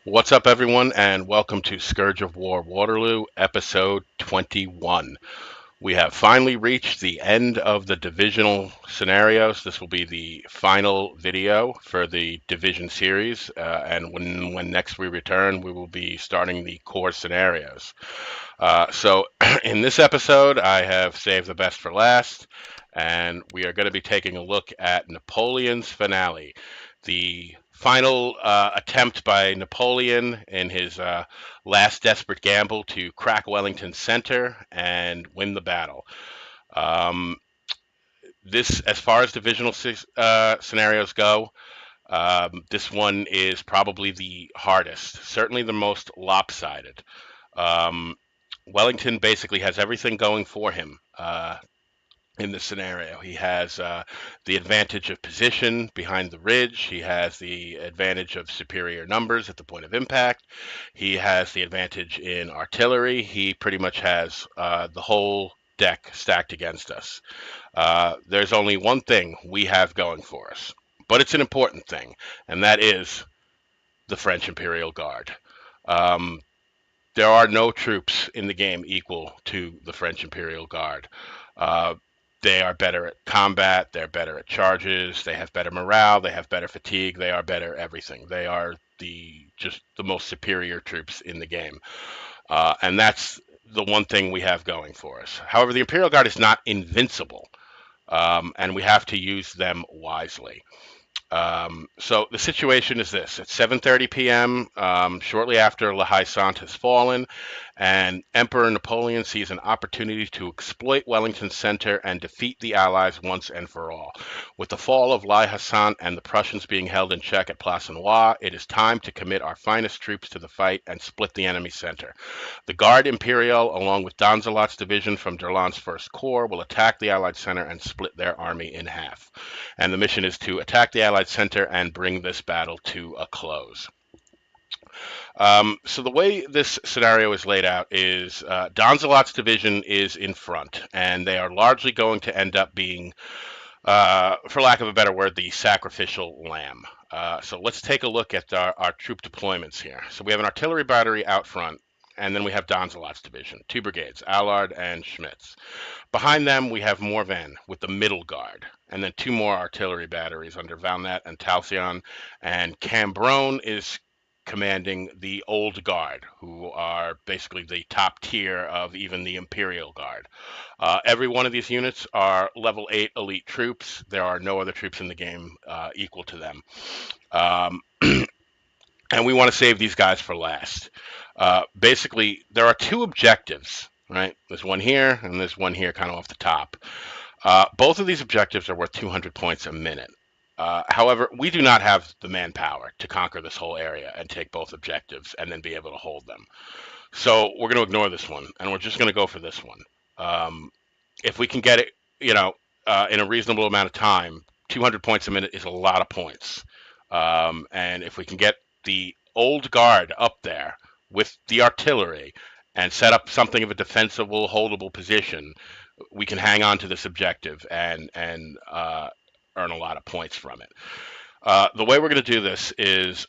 What's up, everyone, and welcome to Scourge of War Waterloo, episode 21. We have finally reached the end of the divisional scenarios. This will be the final video for the division series, and when next we return, we will be starting the core scenarios. So, in this episode, I have saved the best for last, and we are going to be taking a look at Napoleon's finale, the final attempt by Napoleon in his last desperate gamble to crack Wellington's center and win the battle. Um, this, as far as divisional scenarios go, this one is probably the hardest, certainly the most lopsided. Um, Wellington basically has everything going for him in this scenario. He has the advantage of position behind the ridge. He has the advantage of superior numbers at the point of impact. He has the advantage in artillery. He pretty much has the whole deck stacked against us. There's only one thing we have going for us, but it's an important thing, and that is the French Imperial Guard. Um, there are no troops in the game equal to the French Imperial Guard. Uh, they are better at combat. They're better at charges. They have better morale. They have better fatigue. They are better everything. They are just the most superior troops in the game, and that's the one thing we have going for us. However, the Imperial Guard is not invincible, and we have to use them wisely. So the situation is this: at 7:30 p.m., shortly after La Haye Sainte has fallen, and Emperor Napoleon sees an opportunity to exploit Wellington's center and defeat the Allies once and for all. With the fall of La Haye Sainte and the Prussians being held in check at Plassanois, it is time to commit our finest troops to the fight and split the enemy center. The Garde Imperiale, along with Donzelot's division from Durland's First Corps, will attack the Allied center and split their army in half. And the mission is to attack the Allied center and bring this battle to a close. So the way this scenario is laid out is Donzelot's division is in front, and they are largely going to end up being, for lack of a better word, the sacrificial lamb. So let's take a look at our troop deployments here. So we have an artillery battery out front, and then we have Donzelot's division, 2 brigades, Allard and Schmitz. Behind them, we have Morvan with the middle guard, and then 2 more artillery batteries under Valnet and Talcyon, and Cambronne is commanding the Old Guard, who are basically the top tier of even the Imperial Guard. Every one of these units are level 8 elite troops. There are no other troops in the game equal to them. Um, and we want to save these guys for last. Basically, there are 2 objectives, right? There's one here, and there's one here kind of off the top. Both of these objectives are worth 200 points a minute. However, we do not have the manpower to conquer this whole area and take both objectives and then be able to hold them. So we're going to ignore this one, and we're just going to go for this one. If we can get it, in a reasonable amount of time, 200 points a minute is a lot of points. And if we can get the Old Guard up there with the artillery and set up something of a defensible, holdable position, we can hang on to this objective and earn a lot of points from it. The way we're going to do this is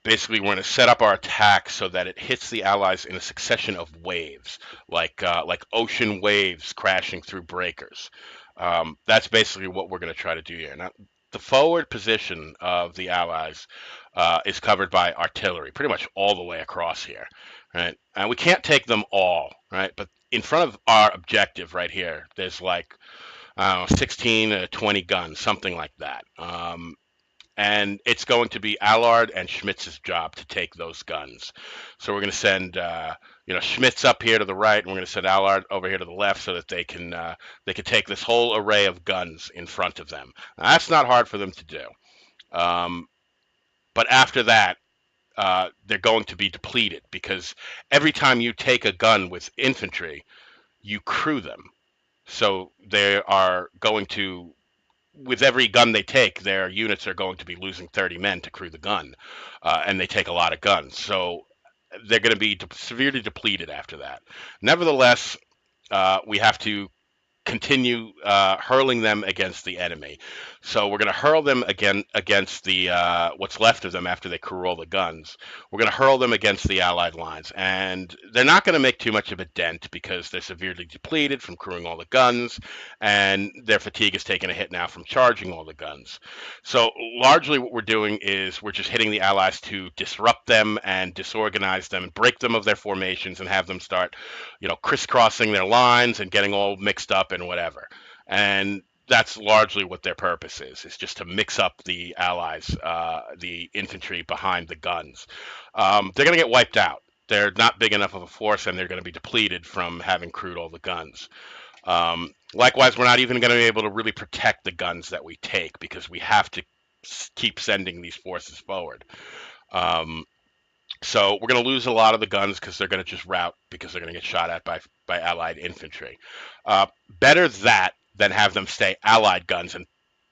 basically we're going to set up our attack so that it hits the Allies in a succession of waves, like ocean waves crashing through breakers. That's basically what we're going to try to do here. Now, the forward position of the Allies is covered by artillery, pretty much all the way across here, right? And we can't take them all, right? But in front of our objective right here, there's like 16 to 20 guns, something like that. And it's going to be Allard and Schmitz's job to take those guns. So we're going to send, Schmitz up here to the right, and we're going to send Allard over here to the left so that they can take this whole array of guns in front of them. Now, that's not hard for them to do. But after that, they're going to be depleted because every time you take a gun with infantry, you crew them. So they are going to, with every gun they take, their units are going to be losing 30 men to crew the gun, and they take a lot of guns. So they're going to be severely depleted after that. Nevertheless, we have to continue hurling them against the enemy. So we're going to hurl them again against the what's left of them after they crew all the guns. We're going to hurl them against the Allied lines, and they're not going to make too much of a dent because they're severely depleted from crewing all the guns, and their fatigue is taking a hit now from charging all the guns. So largely, what we're doing is we're just hitting the Allies to disrupt them and disorganize them, and break them of their formations, and have them start, crisscrossing their lines and getting all mixed up and whatever. And that's largely what their purpose is just to mix up the allies, the infantry behind the guns. They're going to get wiped out. They're not big enough of a force, and they're going to be depleted from having crewed all the guns. Likewise, we're not even going to be able to really protect the guns that we take because we have to keep sending these forces forward. Um, so we're going to lose a lot of the guns because they're going to just rout because they're going to get shot at by Allied infantry. Better that than have them stay Allied guns and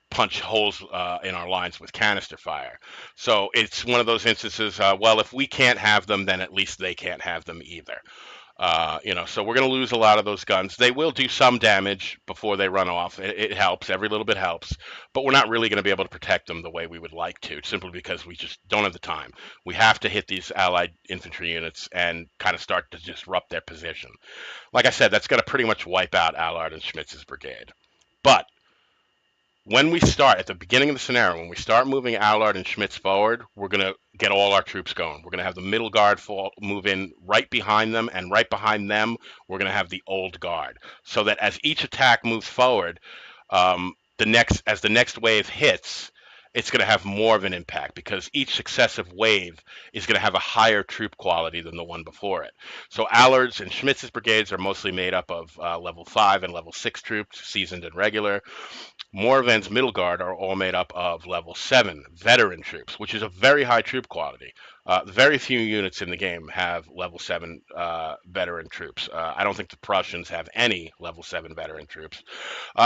punch holes in our lines with canister fire. So it's one of those instances. Well, if we can't have them, then at least they can't have them either. So we're going to lose a lot of those guns. They will do some damage before they run off. It helps. Every little bit helps. But we're not really going to be able to protect them the way we would like to, simply because we just don't have the time. We have to hit these Allied infantry units and kind of start to disrupt their position. Like I said, that's going to pretty much wipe out Allard and Schmitz's brigade. But when we start at the beginning of the scenario, when we start moving Allard and Schmitz forward, we're going to get all our troops going. We're going to have the middle guard move in right behind them, and right behind them, we're going to have the old guard. So that as each attack moves forward, as the next wave hits, it's going to have more of an impact because each successive wave is going to have a higher troop quality than the one before it. So Allard's and Schmitz's brigades are mostly made up of level 5 and level 6 troops, seasoned and regular. Morven's middle guard are all made up of level 7 veteran troops, which is a very high troop quality. Very few units in the game have level 7 veteran troops. I don't think the Prussians have any level 7 veteran troops.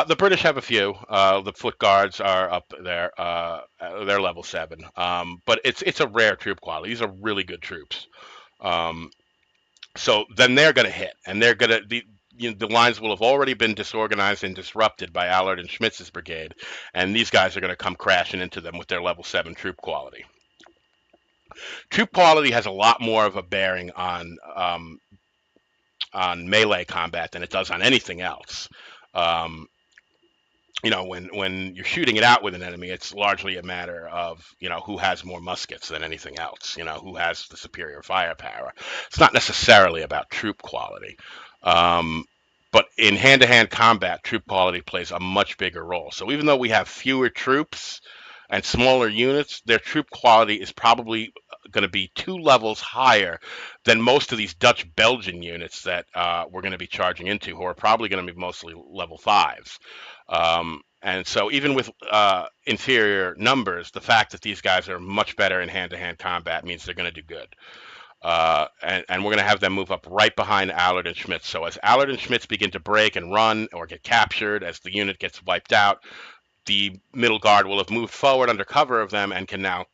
The British have a few. The foot guards are up there. They're level 7. But it's a rare troop quality. These are really good troops. Um, so then they're going to hit, and they're going to the lines will have already been disorganized and disrupted by Allard and Schmitz's brigade, and these guys are going to come crashing into them with their level 7 troop quality. Troop quality has a lot more of a bearing on melee combat than it does on anything else. When you're shooting it out with an enemy, it's largely a matter of, who has more muskets than anything else, who has the superior firepower. It's not necessarily about troop quality. But in hand-to-hand combat, troop quality plays a much bigger role. So even though we have fewer troops and smaller units, their troop quality is probably going to be 2 levels higher than most of these Dutch-Belgian units that we're going to be charging into, who are probably going to be mostly level 5s. And so even with inferior numbers, the fact that these guys are much better in hand-to-hand combat means they're going to do good. And we're going to have them move up right behind Allard and Schmitz. So as Allard and Schmitz begin to break and run or get captured, as the unit gets wiped out, the middle guard will have moved forward under cover of them and can now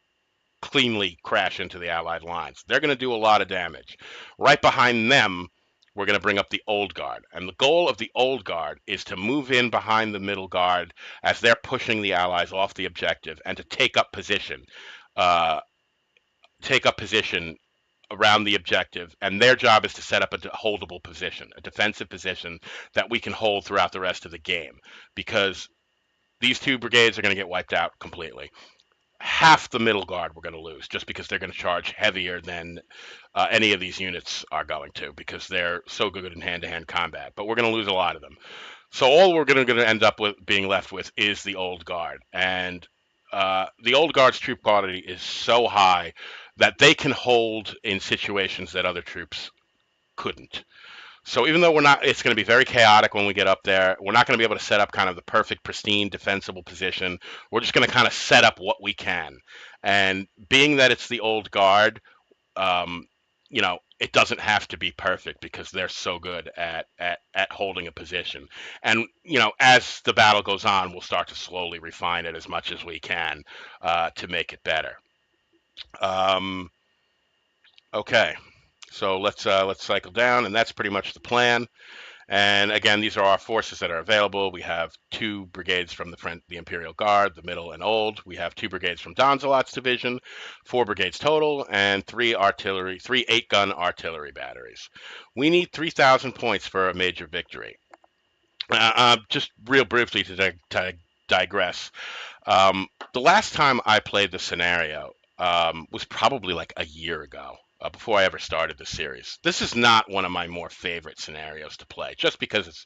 cleanly crash into the Allied lines. They're going to do a lot of damage. Right behind them, we're going to bring up the old guard. And the goal of the old guard is to move in behind the middle guard as they're pushing the Allies off the objective and to take up position. Around the objective, and their job is to set up a holdable position, a defensive position that we can hold throughout the rest of the game, because these 2 brigades are going to get wiped out completely. Half the middle guard we're going to lose just because they're going to charge heavier than any of these units are going to, because they're so good in hand-to-hand combat, but we're going to lose a lot of them. So all we're going to end up with being left with is the old guard, and the old guard's troop quality is so high that they can hold in situations that other troops couldn't. So even though it's going to be very chaotic when we get up there. We're not going to be able to set up kind of the perfect, pristine, defensible position. We're just going to kind of set up what we can. And being that it's the old guard, it doesn't have to be perfect because they're so good at holding a position. And, as the battle goes on, we'll start to slowly refine it as much as we can to make it better. Okay, so let's cycle down, and that's pretty much the plan. And again, these are our forces that are available. We have 2 brigades from the Imperial Guard, the Middle and Old. We have 2 brigades from Donzelot's division, 4 brigades total, and 3 8-gun artillery batteries. We need 3,000 points for a major victory. Just real briefly to digress, the last time I played the scenario was probably like a year ago, before I ever started the series. This is not one of my more favorite scenarios to play, just because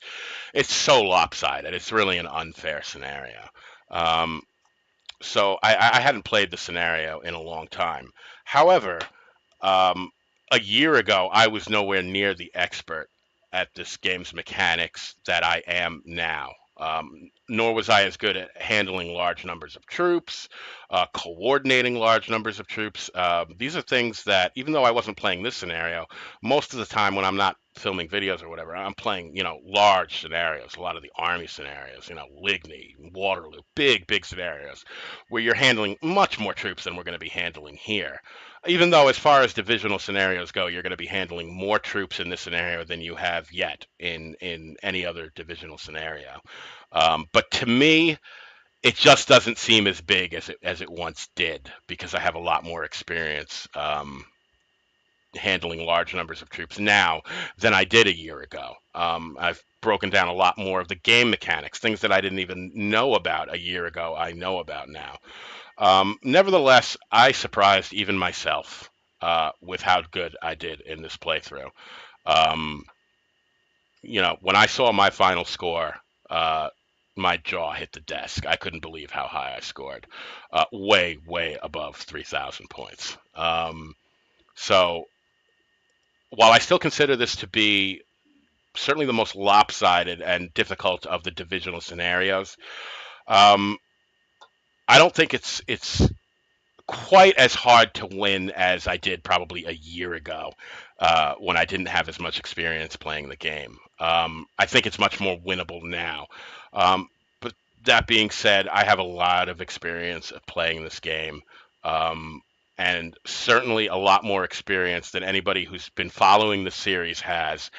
it's so lopsided. It's really an unfair scenario. Um, so I hadn't played the scenario in a long time. However, um, a year ago, I was nowhere near the expert at this game's mechanics that I am now. Nor was I as good at handling large numbers of troops, coordinating large numbers of troops. These are things that, even though I wasn't playing this scenario, most of the time when I'm not filming videos or whatever, I'm playing, large scenarios, a lot of the army scenarios, Ligny, Waterloo, big scenarios, where you're handling much more troops than we're going to be handling here. Even though, as far as divisional scenarios go, you're going to be handling more troops in this scenario than you have yet in any other divisional scenario. But to me, it just doesn't seem as big as it once did, because I have a lot more experience handling large numbers of troops now than I did a year ago. I've broken down a lot more of the game mechanics, things that I didn't even know about a year ago. I know about now. Nevertheless, I surprised even myself with how good I did in this playthrough. Um, when I saw my final score, uh, my jaw hit the desk. I couldn't believe how high I scored, way above 3,000 points. So while I still consider this to be certainly the most lopsided and difficult of the divisional scenarios, um, I don't think it's quite as hard to win as I did probably a year ago, when I didn't have as much experience playing the game. I think it's much more winnable now. Um, but that being said, I have a lot of experience of playing this game, um, and certainly a lot more experience than anybody who's been following the series has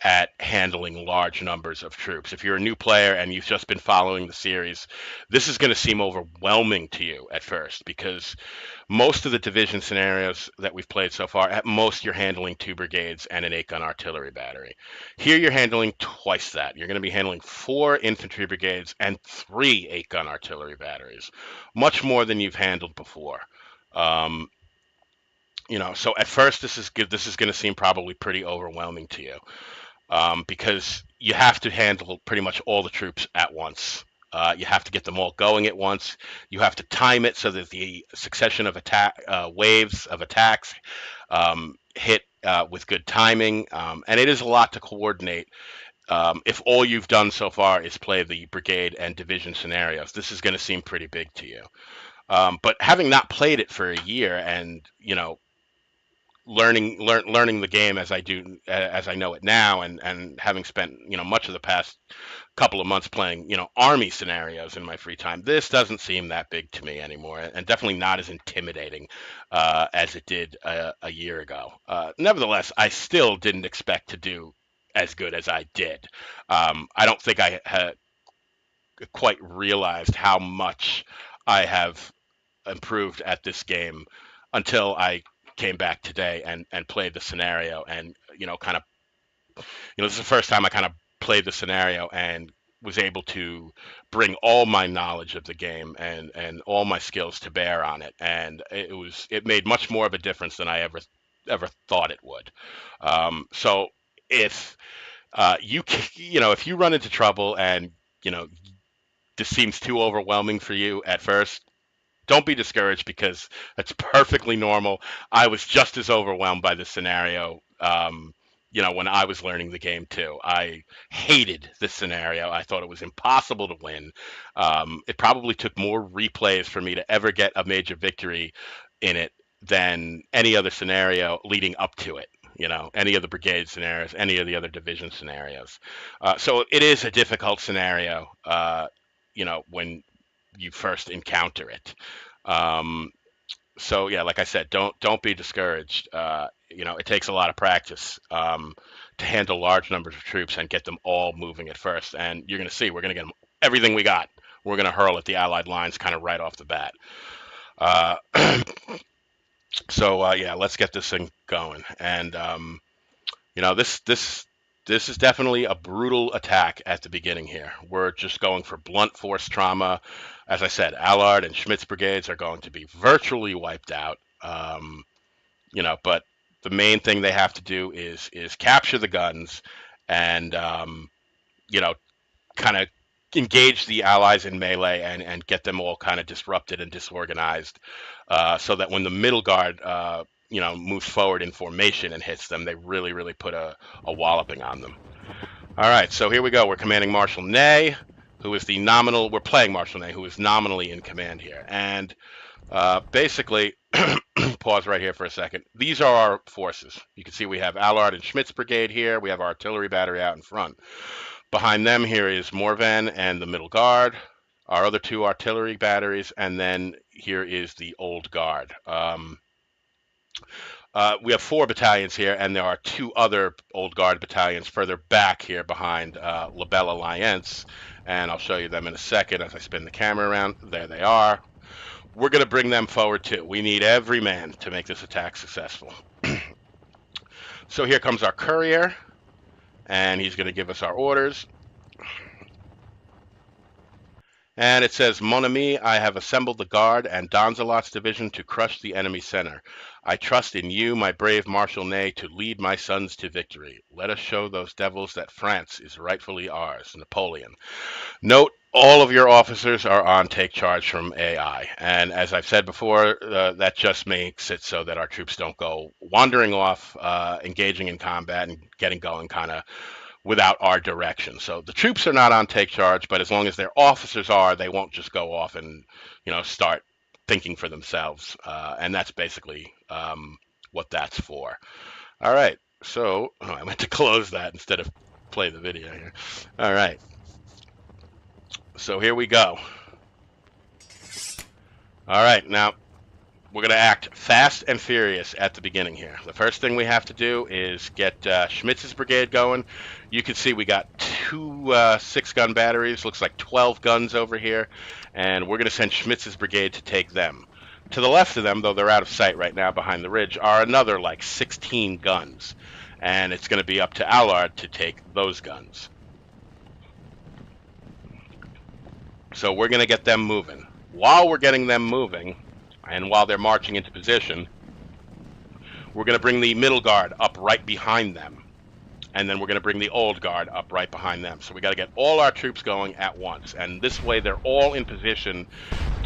at handling large numbers of troops. If you're a new player and you've just been following the series, this is going to seem overwhelming to you at first, because most of the division scenarios that we've played so far, at most you're handling 2 brigades and an 8-gun artillery battery. Here you're handling twice that. You're going to be handling 4 infantry brigades and 3 8-gun artillery batteries, much more than you've handled before. Um, so at first this is good. This is going to seem probably pretty overwhelming to you, because you have to handle pretty much all the troops at once. You have to get them all going at once. You have to time it so that the succession of waves of attacks hit with good timing, and it is a lot to coordinate. If all you've done so far is play the brigade and division scenarios, this is going to seem pretty big to you. But having not played it for a year, and learning the game as I know it now, and having spent much of the past couple of months playing army scenarios in my free time, this doesn't seem that big to me anymore, and definitely not as intimidating as it did a year ago. Nevertheless, I still didn't expect to do as good as I did. I don't think I had quite realized how much I have improved at this game until I came back today and played the scenario, and kind of this is the first time I kind of played the scenario and was able to bring all my knowledge of the game and all my skills to bear on it, and it made much more of a difference than I ever thought it would. So if if you run into trouble and this seems too overwhelming for you at first, don't be discouraged, because that's perfectly normal. I was just as overwhelmed by the scenario, when I was learning the game too. I hated this scenario. I thought it was impossible to win. It probably took more replays for me to ever get a major victory in it than any other scenario leading up to it. Any of the brigade scenarios, any of the other division scenarios. So it is a difficult scenario, when you first encounter it. Um, So yeah, like I said, don't be discouraged. You know, it takes a lot of practice to handle large numbers of troops and get them all moving at first. And you're going to see, we're going to get them, everything we got. We're going to hurl at the Allied lines kind of right off the bat. Uh, so yeah, let's get this thing going. And you know, this is definitely a brutal attack at the beginning here. We're just going for blunt force trauma. As I said, Allard and Schmidt's brigades are going to be virtually wiped out. You know, but the main thing they have to do is capture the guns and you know, kind of engage the allies in melee and get them all kind of disrupted and disorganized, so that when the middle guard you know, moves forward in formation and hits them, they really put a walloping on them. All right, so here we go. We're commanding Marshal Ney, who is the nominal. We're playing Marshal Ney, who is nominally in command here, and basically, pause right here for a second. These are our forces. You can see we have Allard and Schmidt's brigade here. We have our artillery battery out in front. Behind them here is Morvan and the middle guard, our other two artillery batteries, and then here is the old guard. We have 4 battalions here, and there are 2 other old guard battalions further back here behind La Belle Alliance, and I'll show you them in a second as I spin the camera around. There they are. We're going to bring them forward too. We need every man to make this attack successful. So here comes our courier, and he's going to give us our orders. And it says, Mon ami, I have assembled the guard and Donzelot's division to crush the enemy center. I trust in you, my brave Marshal Ney, to lead my sons to victory. Let us show those devils that France is rightfully ours. Napoleon. Note, all of your officers are on take charge from AI. And as I've said before, that just makes it so that our troops don't go wandering off, engaging in combat and getting going kind of without our direction. So the troops are not on take charge, but as long as their officers are, they won't just go off and, you know, start thinking for themselves. And that's basically what that's for. All right. So I meant to close that instead of play the video here. All right. So here we go. All right. Now we're going to act fast and furious at the beginning here. The first thing we have to do is get Schmitz's brigade going. You can see we got 2 6-gun batteries, looks like 12 guns over here, and we're going to send Schmitz's brigade to take them. To the left of them, though they're out of sight right now behind the ridge, are another like 16 guns, and it's going to be up to Allard to take those guns. So we're going to get them moving. While we're getting them moving, and while they're marching into position, we're going to bring the middle guard up right behind them. And then we're going to bring the old guard up right behind them. So we got to get all our troops going at once. And this way they're all in position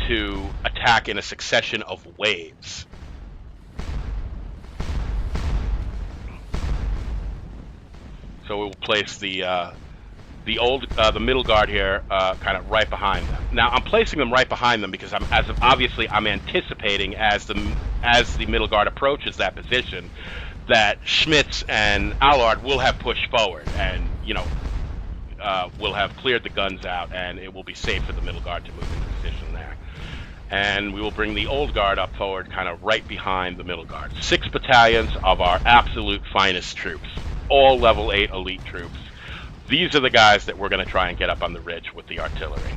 to attack in a succession of waves. So we'll place the middle guard here, kind of right behind them. Now I'm placing them right behind them because I'm anticipating as the middle guard approaches that position, that Schmitz and Allard will have pushed forward, and will have cleared the guns out, and it will be safe for the middle guard to move into position there. And we will bring the old guard up forward, kind of right behind the middle guard. 6 battalions of our absolute finest troops, all level 8 elite troops. These are the guys that we're going to try and get up on the ridge with the artillery.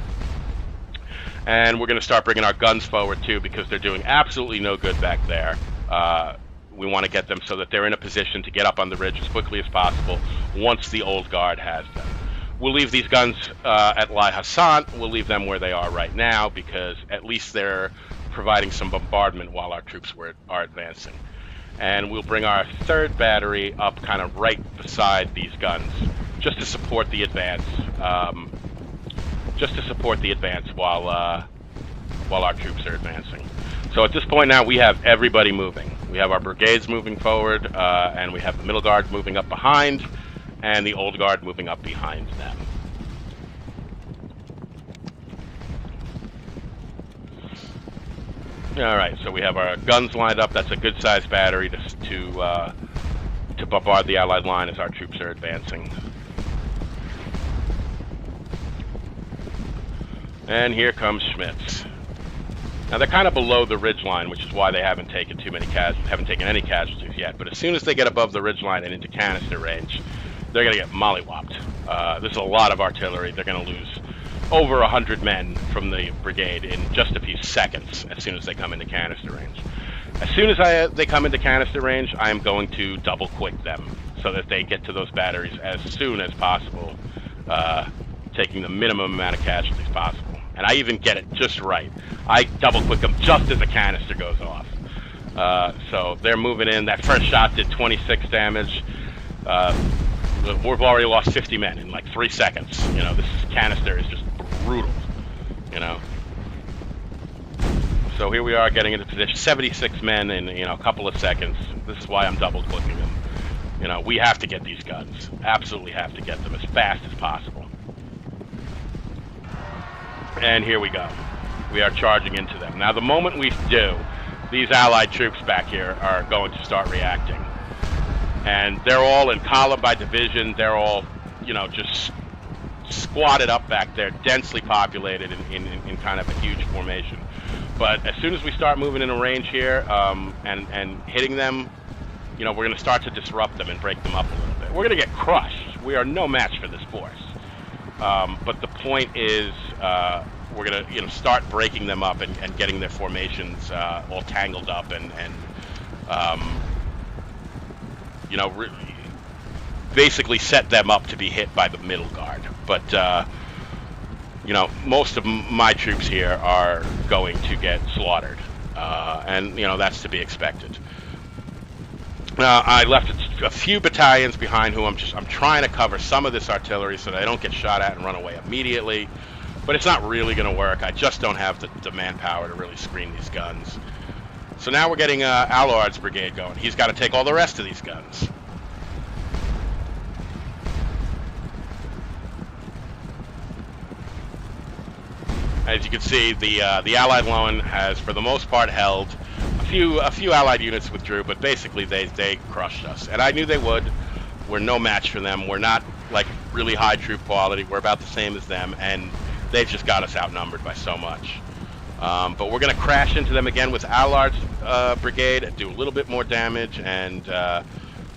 And we're going to start bringing our guns forward too, because they're doing absolutely no good back there. We want to get them so that they're in a position to get up on the ridge as quickly as possible once the old guard has them. We'll leave these guns at La Haye. We'll leave them where they are right now, because at least they're providing some bombardment while our troops are advancing. And we'll bring our 3rd battery up kind of right beside these guns, just to support the advance. While our troops are advancing. So at this point now, we have everybody moving. We have our brigades moving forward, and we have the middle guard moving up behind, and the old guard moving up behind them. All right, so we have our guns lined up. That's a good-sized battery to bombard the Allied line as our troops are advancing. And here comes Schmitz. Now they're kind of below the ridge line, which is why they haven't taken any casualties yet. But as soon as they get above the ridge line and into canister range, they're going to get mollywopped. This is a lot of artillery. They're going to lose over 100 men from the brigade in just a few seconds as soon as they come into canister range. As soon as they come into canister range, I am going to double quick them so that they get to those batteries as soon as possible, taking the minimum amount of casualties possible. And I even get it just right. I double quick them just as the canister goes off. So they're moving in. That first shot did 26 damage. We've already lost 50 men in like 3 seconds. You know, this canister is just brutal, you know. So here we are getting into position. 76 men in, you know, a couple of seconds. This is why I'm double clicking them. You know, we have to get these guns. Absolutely have to get them as fast as possible. And here we go. We are charging into them. Now, the moment we do, these Allied troops back here are going to start reacting. And they're all in column by division. They're all, you know, just squatted up back there, densely populated in kind of a huge formation. But as soon as we start moving in a range here and hitting them, you know, we're going to start to disrupt them and break them up a little bit. We're going to get crushed. We are no match for this force. But the point is, we're going to, you know, start breaking them up and getting their formations all tangled up and you know, basically set them up to be hit by the middle guard. But you know, most of my troops here are going to get slaughtered, and you know, that's to be expected. I left a few battalions behind who I'm trying to cover some of this artillery so that I don't get shot at and run away immediately. But it's not really going to work. I just don't have the manpower to really screen these guns. So now we're getting Allard's brigade going. He's got to take all the rest of these guns. As you can see, the Allied line has, for the most part, held. A few Allied units withdrew, but basically they crushed us, and I knew they would. We're no match for them. We're not like really high troop quality. We're about the same as them, and they've just got us outnumbered by so much. But we're going to crash into them again with Allard's brigade and do a little bit more damage, and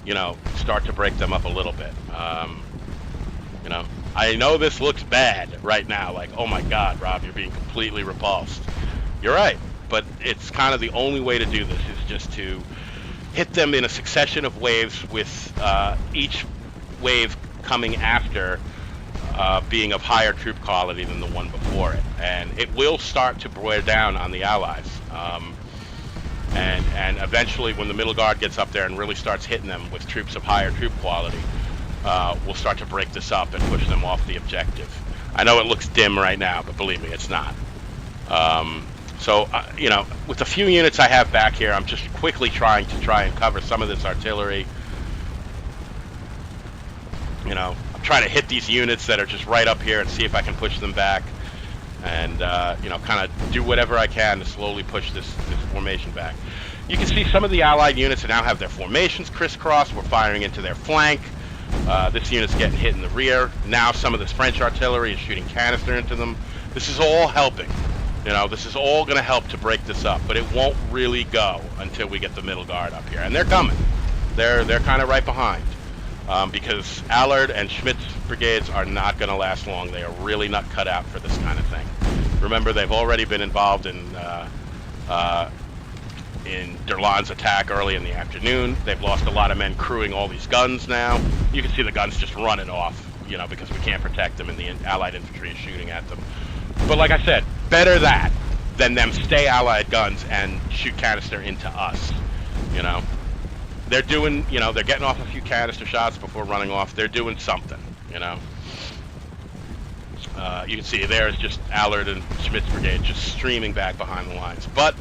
you know, start to break them up a little bit. You know, I know this looks bad right now, like, oh my God, Rob, you're being completely repulsed. You're right. But it's kind of the only way to do this is just to hit them in a succession of waves, with each wave coming after being of higher troop quality than the one before it. And it will start to wear down on the Allies. And eventually, when the middle guard gets up there and really starts hitting them with troops of higher troop quality, we'll start to break this up and push them off the objective. I know it looks dim right now, but believe me, it's not. So, you know, with the few units I have back here, I'm just quickly trying and cover some of this artillery. You know, I'm trying to hit these units that are just right up here and see if I can push them back. And, you know, kind of do whatever I can to slowly push this formation back. You can see some of the Allied units now have their formations crisscrossed. We're firing into their flank. This unit's getting hit in the rear. Now some of this French artillery is shooting canister into them. This is all helping. You know, this is all going to help to break this up, but it won't really go until we get the middle guard up here. And they're coming. They're kind of right behind, because Allard and Schmidt's brigades are not going to last long. They are really not cut out for this kind of thing. Remember, they've already been involved in Derlan's attack early in the afternoon. They've lost a lot of men crewing all these guns now. You can see the guns just running off, you know, because we can't protect them and the Allied infantry is shooting at them. But like I said, better that than them stay Allied guns and shoot canister into us. You know, they're doing, you know, they're getting off a few canister shots before running off. They're doing something, you know. You can see there is just Allard and Schmidt's brigade just streaming back behind the lines. But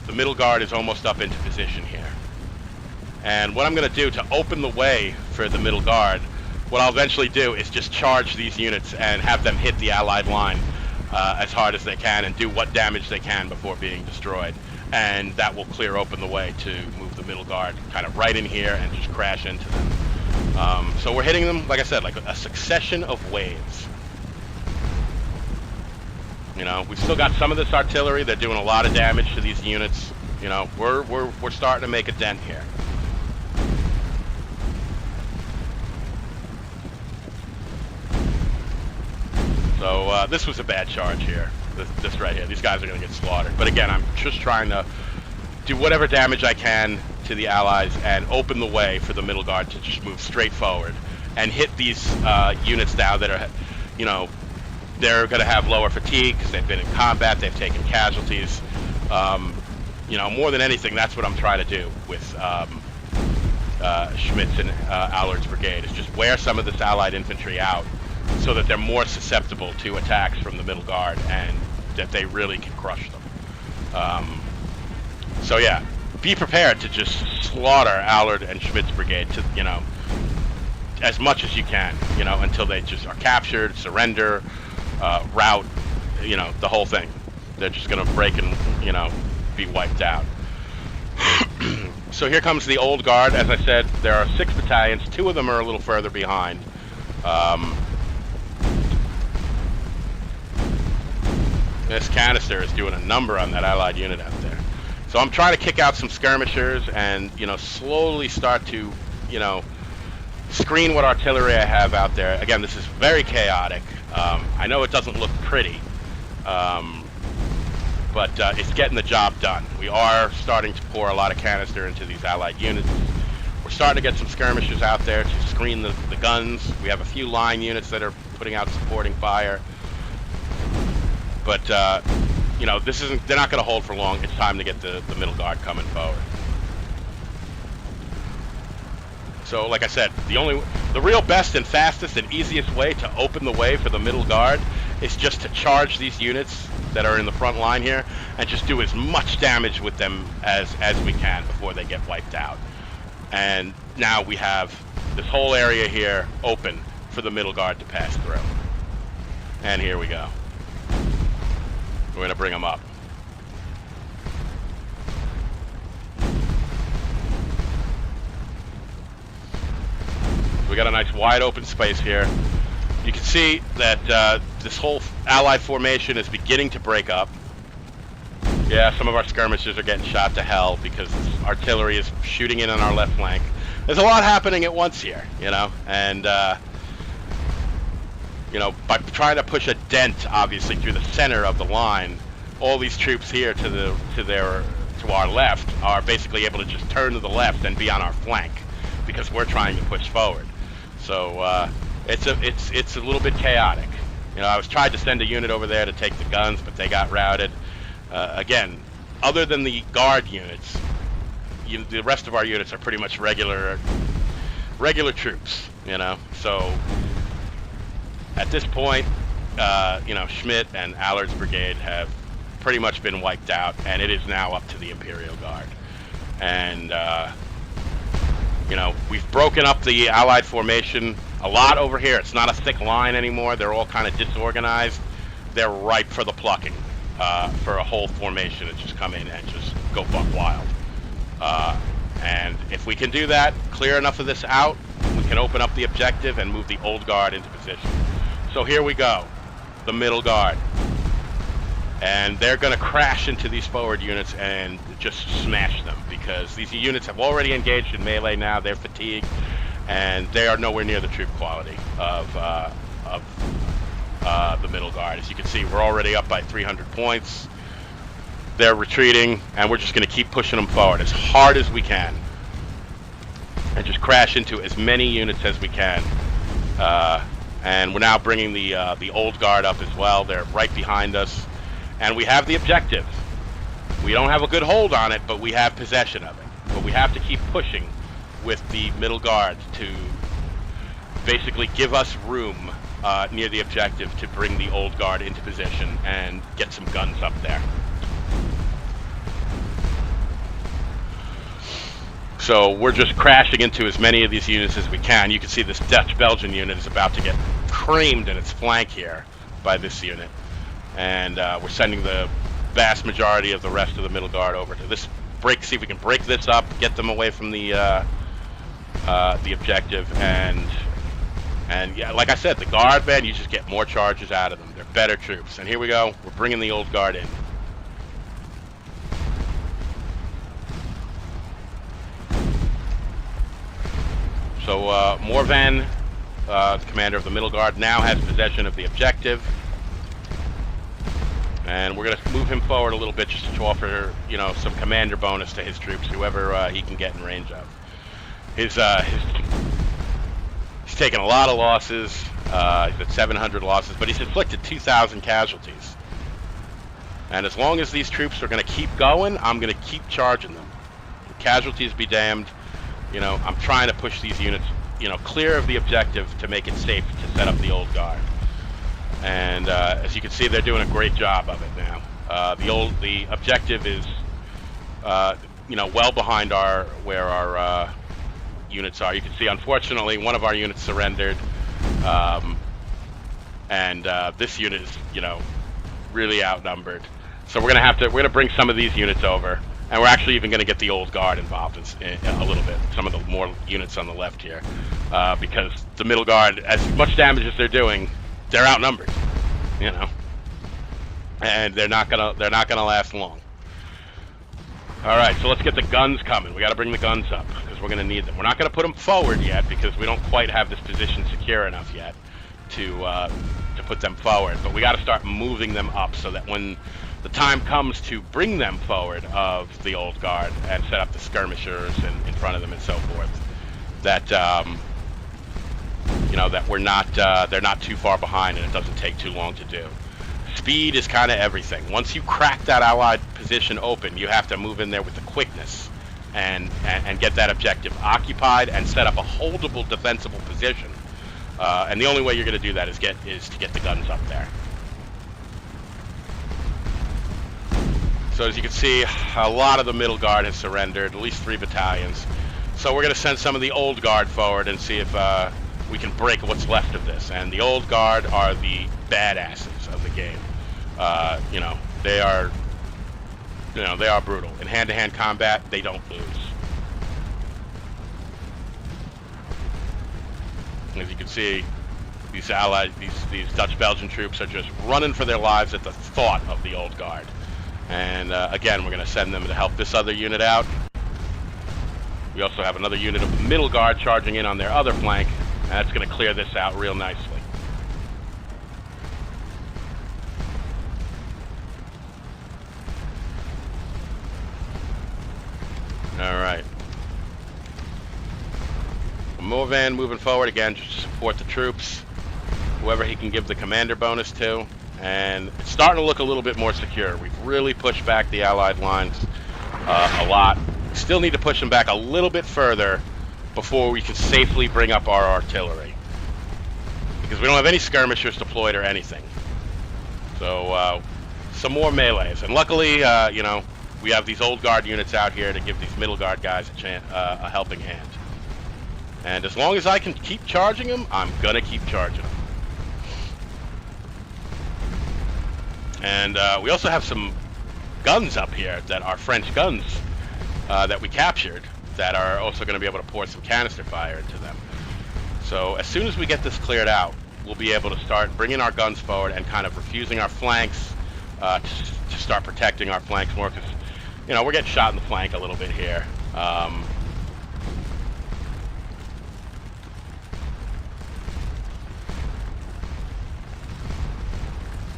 the middle guard is almost up into position here. And what I'm going to do to open the way for the middle guard, what I'll eventually do is just charge these units and have them hit the Allied line as hard as they can and do what damage they can before being destroyed. And that will clear open the way to move the middle guard kind of right in here and just crash into them. So we're hitting them, like I said, like a succession of waves. You know, we've still got some of this artillery. They're doing a lot of damage to these units. You know, we're starting to make a dent here. So this was a bad charge here. This right here. These guys are going to get slaughtered. But again, I'm just trying to do whatever damage I can to the Allies and open the way for the middle guard to just move straight forward and hit these units now that are, you know, they're going to have lower fatigue because they've been in combat, they've taken casualties. You know, more than anything, that's what I'm trying to do with Schmidt's and Allard's brigade, is just wear some of this Allied infantry out so that they're more susceptible to attacks from the middle guard and that they really can crush them. So yeah, be prepared to just slaughter Allard and Schmidt's brigade to, you know, as much as you can, you know, until they just are captured, surrender, rout, you know, the whole thing. They're just going to break and, you know, be wiped out. So here comes the old guard. As I said, there are 6 battalions. 2 of them are a little further behind. This canister is doing a number on that Allied unit out there. So I'm trying to kick out some skirmishers and, you know, slowly start to, you know, screen what artillery I have out there. Again, this is very chaotic. I know it doesn't look pretty, but it's getting the job done. We are starting to pour a lot of canister into these Allied units. We're starting to get some skirmishers out there to screen the guns. We have a few line units that are putting out supporting fire. But, you know, they're not going to hold for long. It's time to get the middle guard coming forward. So, like I said, the real best and fastest and easiest way to open the way for the middle guard is just to charge these units that are in the front line here and just do as much damage with them as we can before they get wiped out. And now we have this whole area here open for the middle guard to pass through. And here we go. We're going to bring them up. We got a nice wide open space here. You can see that this whole Allied formation is beginning to break up. Yeah, some of our skirmishers are getting shot to hell because artillery is shooting in on our left flank. There's a lot happening at once here, you know, and you know, by trying to push a dent, obviously, through the center of the line, all these troops here to our left are basically able to just turn to the left and be on our flank because we're trying to push forward. So it's a little bit chaotic. You know, I was trying to send a unit over there to take the guns, but they got routed. Again, other than the guard units, the rest of our units are pretty much regular troops. You know, so at this point, you know, Schmidt and Allard's brigade have pretty much been wiped out, and it is now up to the Imperial Guard. And you know, we've broken up the Allied formation a lot over here. It's not a thick line anymore. They're all kind of disorganized. They're ripe for the plucking, for a whole formation to just come in and just go buck wild. And if we can do that, clear enough of this out, we can open up the objective and move the old guard into position. So here we go, the middle guard. And they're going to crash into these forward units and just smash them because these units have already engaged in melee now. They're fatigued, and they are nowhere near the troop quality of the middle guard. As you can see, we're already up by 300 points. They're retreating, and we're just going to keep pushing them forward as hard as we can and just crash into as many units as we can. And we're now bringing the old guard up as well. They're right behind us. And we have the objective. We don't have a good hold on it, but we have possession of it. But we have to keep pushing with the middle guard to basically give us room near the objective to bring the old guard into position and get some guns up there. So we're just crashing into as many of these units as we can. You can see this Dutch-Belgian unit is about to get creamed in its flank here by this unit. And we're sending the vast majority of the rest of the middle guard over to this break. See if we can break this up, get them away from the objective, and And yeah, like I said, the guard, man, you just get more charges out of them. They're better troops. And here we go. We're bringing the old guard in. So Morvan, the commander of the middle guard, now has possession of the objective. And we're going to move him forward a little bit just to offer, you know, some commander bonus to his troops, whoever he can get in range of. He's taken a lot of losses. He's at 700 losses, but he's inflicted 2,000 casualties. And as long as these troops are going to keep going, I'm going to keep charging them. Casualties be damned. You know, I'm trying to push these units, you know, clear of the objective to make it safe to set up the old guard. And as you can see, they're doing a great job of it now. The objective is, you know, well behind where our units are. You can see, unfortunately, one of our units surrendered, and this unit is, you know, really outnumbered. So we're gonna bring some of these units over, and we're actually even gonna get the old guard involved in a little bit. Some of the more units on the left here, because the middle guard, as much damage as they're doing, they're outnumbered, you know, and they're not gonna last long. All right, so let's get the guns coming. We got to bring the guns up because we're gonna need them. We're not gonna put them forward yet because we don't quite have this position secure enough yet to put them forward. But we got to start moving them up so that when the time comes to bring them forward of the old guard and set up the skirmishers in front of them and so forth, that you know, that we're not they're not too far behind and it doesn't take too long to do. Speed is kind of everything. Once you crack that allied position open, you have to move in there with the quickness and get that objective occupied and set up a holdable, defensible position. And the only way you're going to do that is to get the guns up there. So as you can see, a lot of the middle guard has surrendered, at least 3 battalions. So we're going to send some of the old guard forward and see if we can break what's left of this. And the old guard are the badasses of the game. You know, they are brutal. In hand-to-hand combat, they don't lose. As you can see, these Dutch-Belgian troops are just running for their lives at the thought of the old guard. And again, we're going to send them to help this other unit out. We also have another unit of the middle guard charging in on their other flank, and that's going to clear this out real nicely. All right. Morvan moving forward again just to support the troops, whoever he can give the commander bonus to. And it's starting to look a little bit more secure. We've really pushed back the Allied lines a lot. We still need to push them back a little bit further before we can safely bring up our artillery, because we don't have any skirmishers deployed or anything. So some more melees. And luckily, you know, we have these old guard units out here to give these middle guard guys a helping hand. And as long as I can keep charging them, I'm gonna keep charging them. And we also have some guns up here that are French guns that we captured that are also going to be able to pour some canister fire into them. So as soon as we get this cleared out, we'll be able to start bringing our guns forward and kind of refusing our flanks to start protecting our flanks more, because, you know, we're getting shot in the flank a little bit here.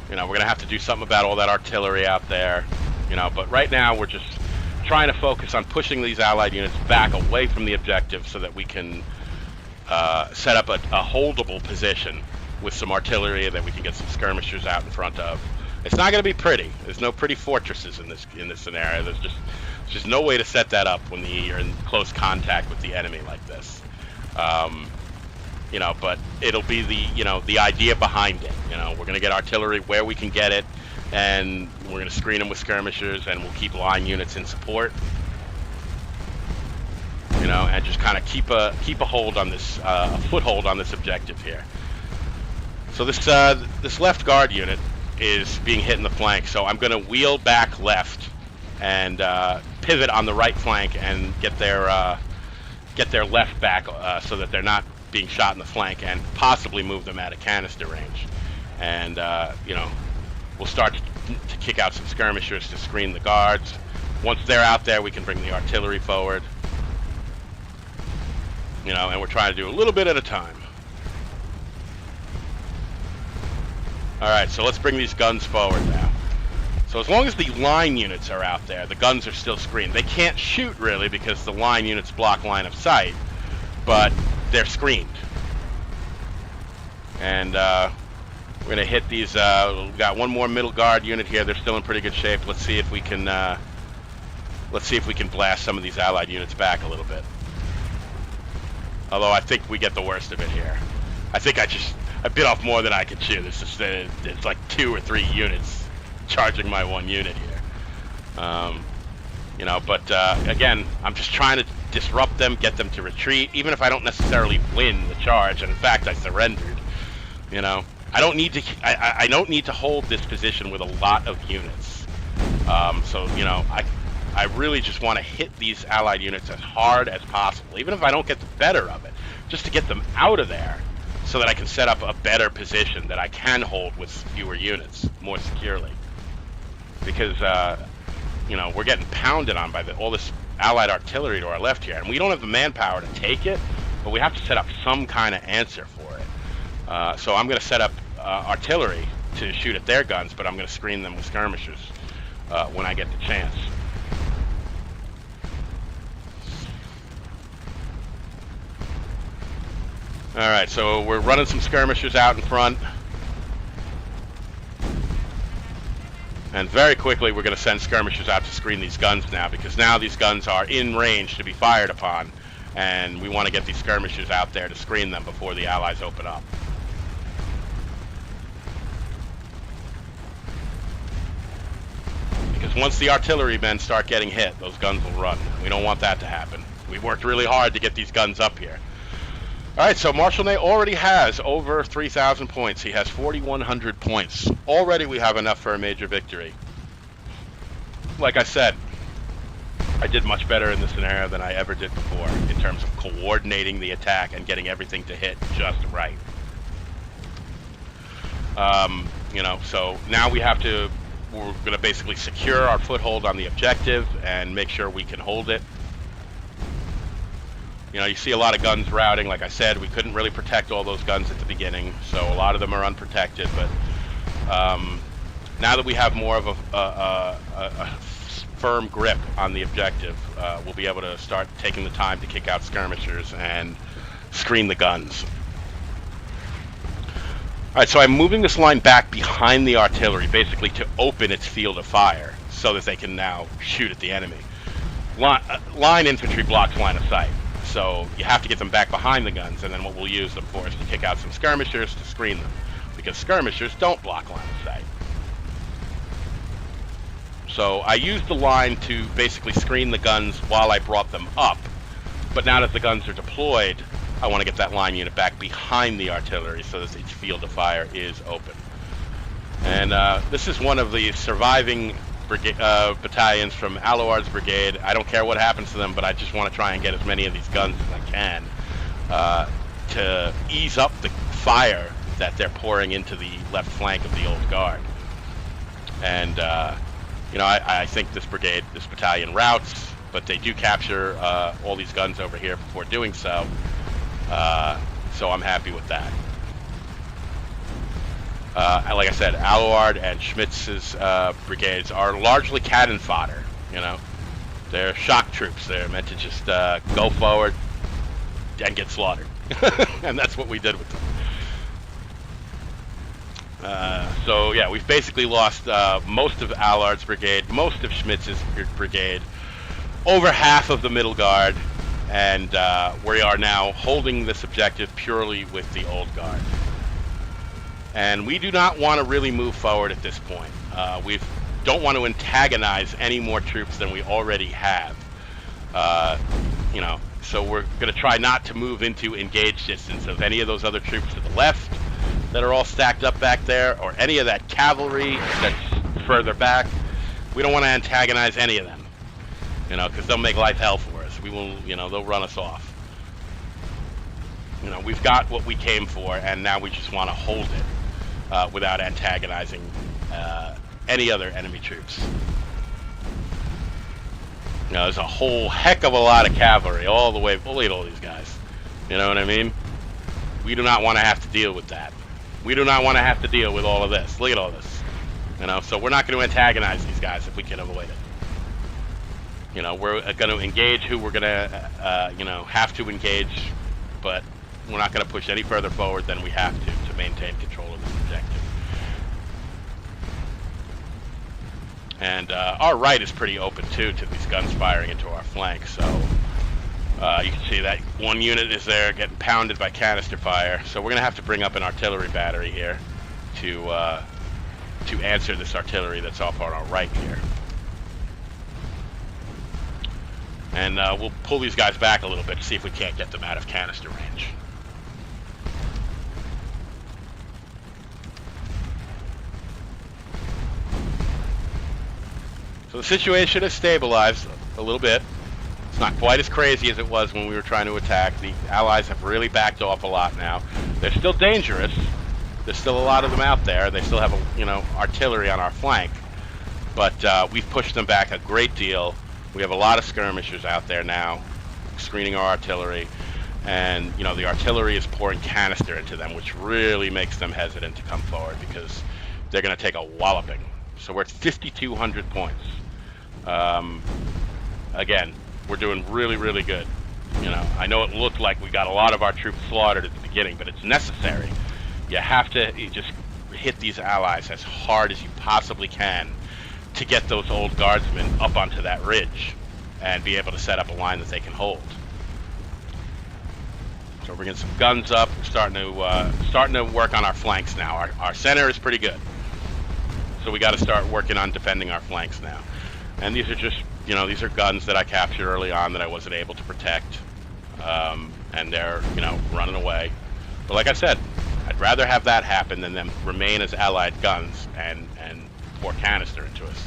You know, we're going to have to do something about all that artillery out there, you know, but right now we're just trying to focus on pushing these Allied units back away from the objective so that we can set up a holdable position with some artillery that we can get some skirmishers out in front of. It's not going to be pretty. There's no pretty fortresses in this scenario. There's just no way to set that up when you're in close contact with the enemy like this. You know, but it'll be the idea behind it. You know, we're going to get artillery where we can get it, and we're going to screen them with skirmishers, and we'll keep line units in support. You know, and just kind of keep a hold on this, a foothold on this objective here. So this left guard unit is being hit in the flank, so I'm going to wheel back left and pivot on the right flank and get their left back so that they're not being shot in the flank and possibly move them out of canister range. And, you know, we'll start to kick out some skirmishers to screen the guards. Once they're out there, we can bring the artillery forward. You know, and we're trying to do a little bit at a time. Alright, so let's bring these guns forward now. So as long as the line units are out there, the guns are still screened. They can't shoot, really, because the line units block line of sight, but they're screened. And we're going to hit these, we've got one more middle guard unit here. They're still in pretty good shape. Let's see if we can blast some of these allied units back a little bit. Although I think we get the worst of it here. I think I bit off more than I could chew. It's just it's like 2 or 3 units charging my one unit here. You know, but again, I'm just trying to disrupt them, get them to retreat, even if I don't necessarily win the charge. And in fact, I surrendered. You know, I don't need to. I don't need to hold this position with a lot of units. So you know, I really just want to hit these allied units as hard as possible, even if I don't get the better of it, just to get them out of there, so that I can set up a better position that I can hold with fewer units more securely. Because you know, we're getting pounded on by all this allied artillery to our left here, and we don't have the manpower to take it, but we have to set up some kind of answer for it. So I'm going to set up artillery to shoot at their guns, but I'm going to screen them with skirmishers when I get the chance. Alright, so we're running some skirmishers out in front. And very quickly we're going to send skirmishers out to screen these guns now, because now these guns are in range to be fired upon, and we want to get these skirmishers out there to screen them before the Allies open up. Because once the artillery men start getting hit, those guns will run. We don't want that to happen. We worked really hard to get these guns up here. Alright, so Marshal Ney already has over 3,000 points. He has 4,100 points. Already we have enough for a major victory. Like I said, I did much better in this scenario than I ever did before in terms of coordinating the attack and getting everything to hit just right. You know, so now we're going to basically secure our foothold on the objective and make sure we can hold it. You know, you see a lot of guns routing. Like I said, we couldn't really protect all those guns at the beginning, so a lot of them are unprotected. But now that we have more of a firm grip on the objective, we'll be able to start taking the time to kick out skirmishers and screen the guns. All right, so I'm moving this line back behind the artillery, basically to open its field of fire, so that they can now shoot at the enemy. Line infantry blocks line of sight. So you have to get them back behind the guns, and then what we'll use them for is to kick out some skirmishers to screen them, because skirmishers don't block line of sight. So I used the line to basically screen the guns while I brought them up, but now that the guns are deployed, I want to get that line unit back behind the artillery so that its field of fire is open. And this is one of the surviving battalions from Alouard's brigade. I don't care what happens to them, but I just want to try and get as many of these guns as I can to ease up the fire that they're pouring into the left flank of the old guard. And you know, I think this battalion routes, but they do capture all these guns over here before doing so. So I'm happy with that. Like I said, Alouard and Schmitz's brigades are largely cannon fodder. You know, they're shock troops. They're meant to just go forward and get slaughtered, and that's what we did with them. So yeah, we've basically lost most of Alouard's brigade, most of Schmitz's brigade, over half of the middle guard, and we are now holding this objective purely with the old guard. And we do not want to really move forward at this point. We don't want to antagonize any more troops than we already have. You know, so we're going to try not to move into engaged distance of any of those other troops to the left that are all stacked up back there, or any of that cavalry that's further back. We don't want to antagonize any of them, you know, because they'll make life hell for us. We will, you know, they'll run us off. You know, we've got what we came for, and now we just want to hold it without antagonizing any other enemy troops. You know, there's a whole heck of a lot of cavalry all the way. Look at all these guys. You know what I mean? We do not want to have to deal with that. We do not want to have to deal with all of this. Look at all this. You know, so we're not going to antagonize these guys if we can avoid it. You know, we're going to engage who we're going to, you know, have to engage, but we're not going to push any further forward than we have to maintain control of this objective. And our right is pretty open too to these guns firing into our flank. So you can see that one unit is there getting pounded by canister fire. So we're going to have to bring up an artillery battery here to answer this artillery that's off on our right here. And we'll pull these guys back a little bit to see if we can't get them out of canister range. So the situation has stabilized a little bit. It's not quite as crazy as it was when we were trying to attack. The Allies have really backed off a lot now. They're still dangerous. There's still a lot of them out there. They still have, you know, artillery on our flank. But we've pushed them back a great deal. We have a lot of skirmishers out there now, screening our artillery. And, you know, the artillery is pouring canister into them, which really makes them hesitant to come forward because they're going to take a walloping. So we're at 5,200 points. Again, we're doing really, really good. You know, I know it looked like we got a lot of our troops slaughtered at the beginning, but it's necessary. You have to just hit these Allies as hard as you possibly can to get those old guardsmen up onto that ridge and be able to set up a line that they can hold. So we're bringing some guns up. We're starting to work on our flanks now. Our center is pretty good. So we got to start working on defending our flanks now. And these are just, you know, these are guns that I captured early on that I wasn't able to protect. And they're, you know, running away. But like I said, I'd rather have that happen than them remain as Allied guns and pour canister into us.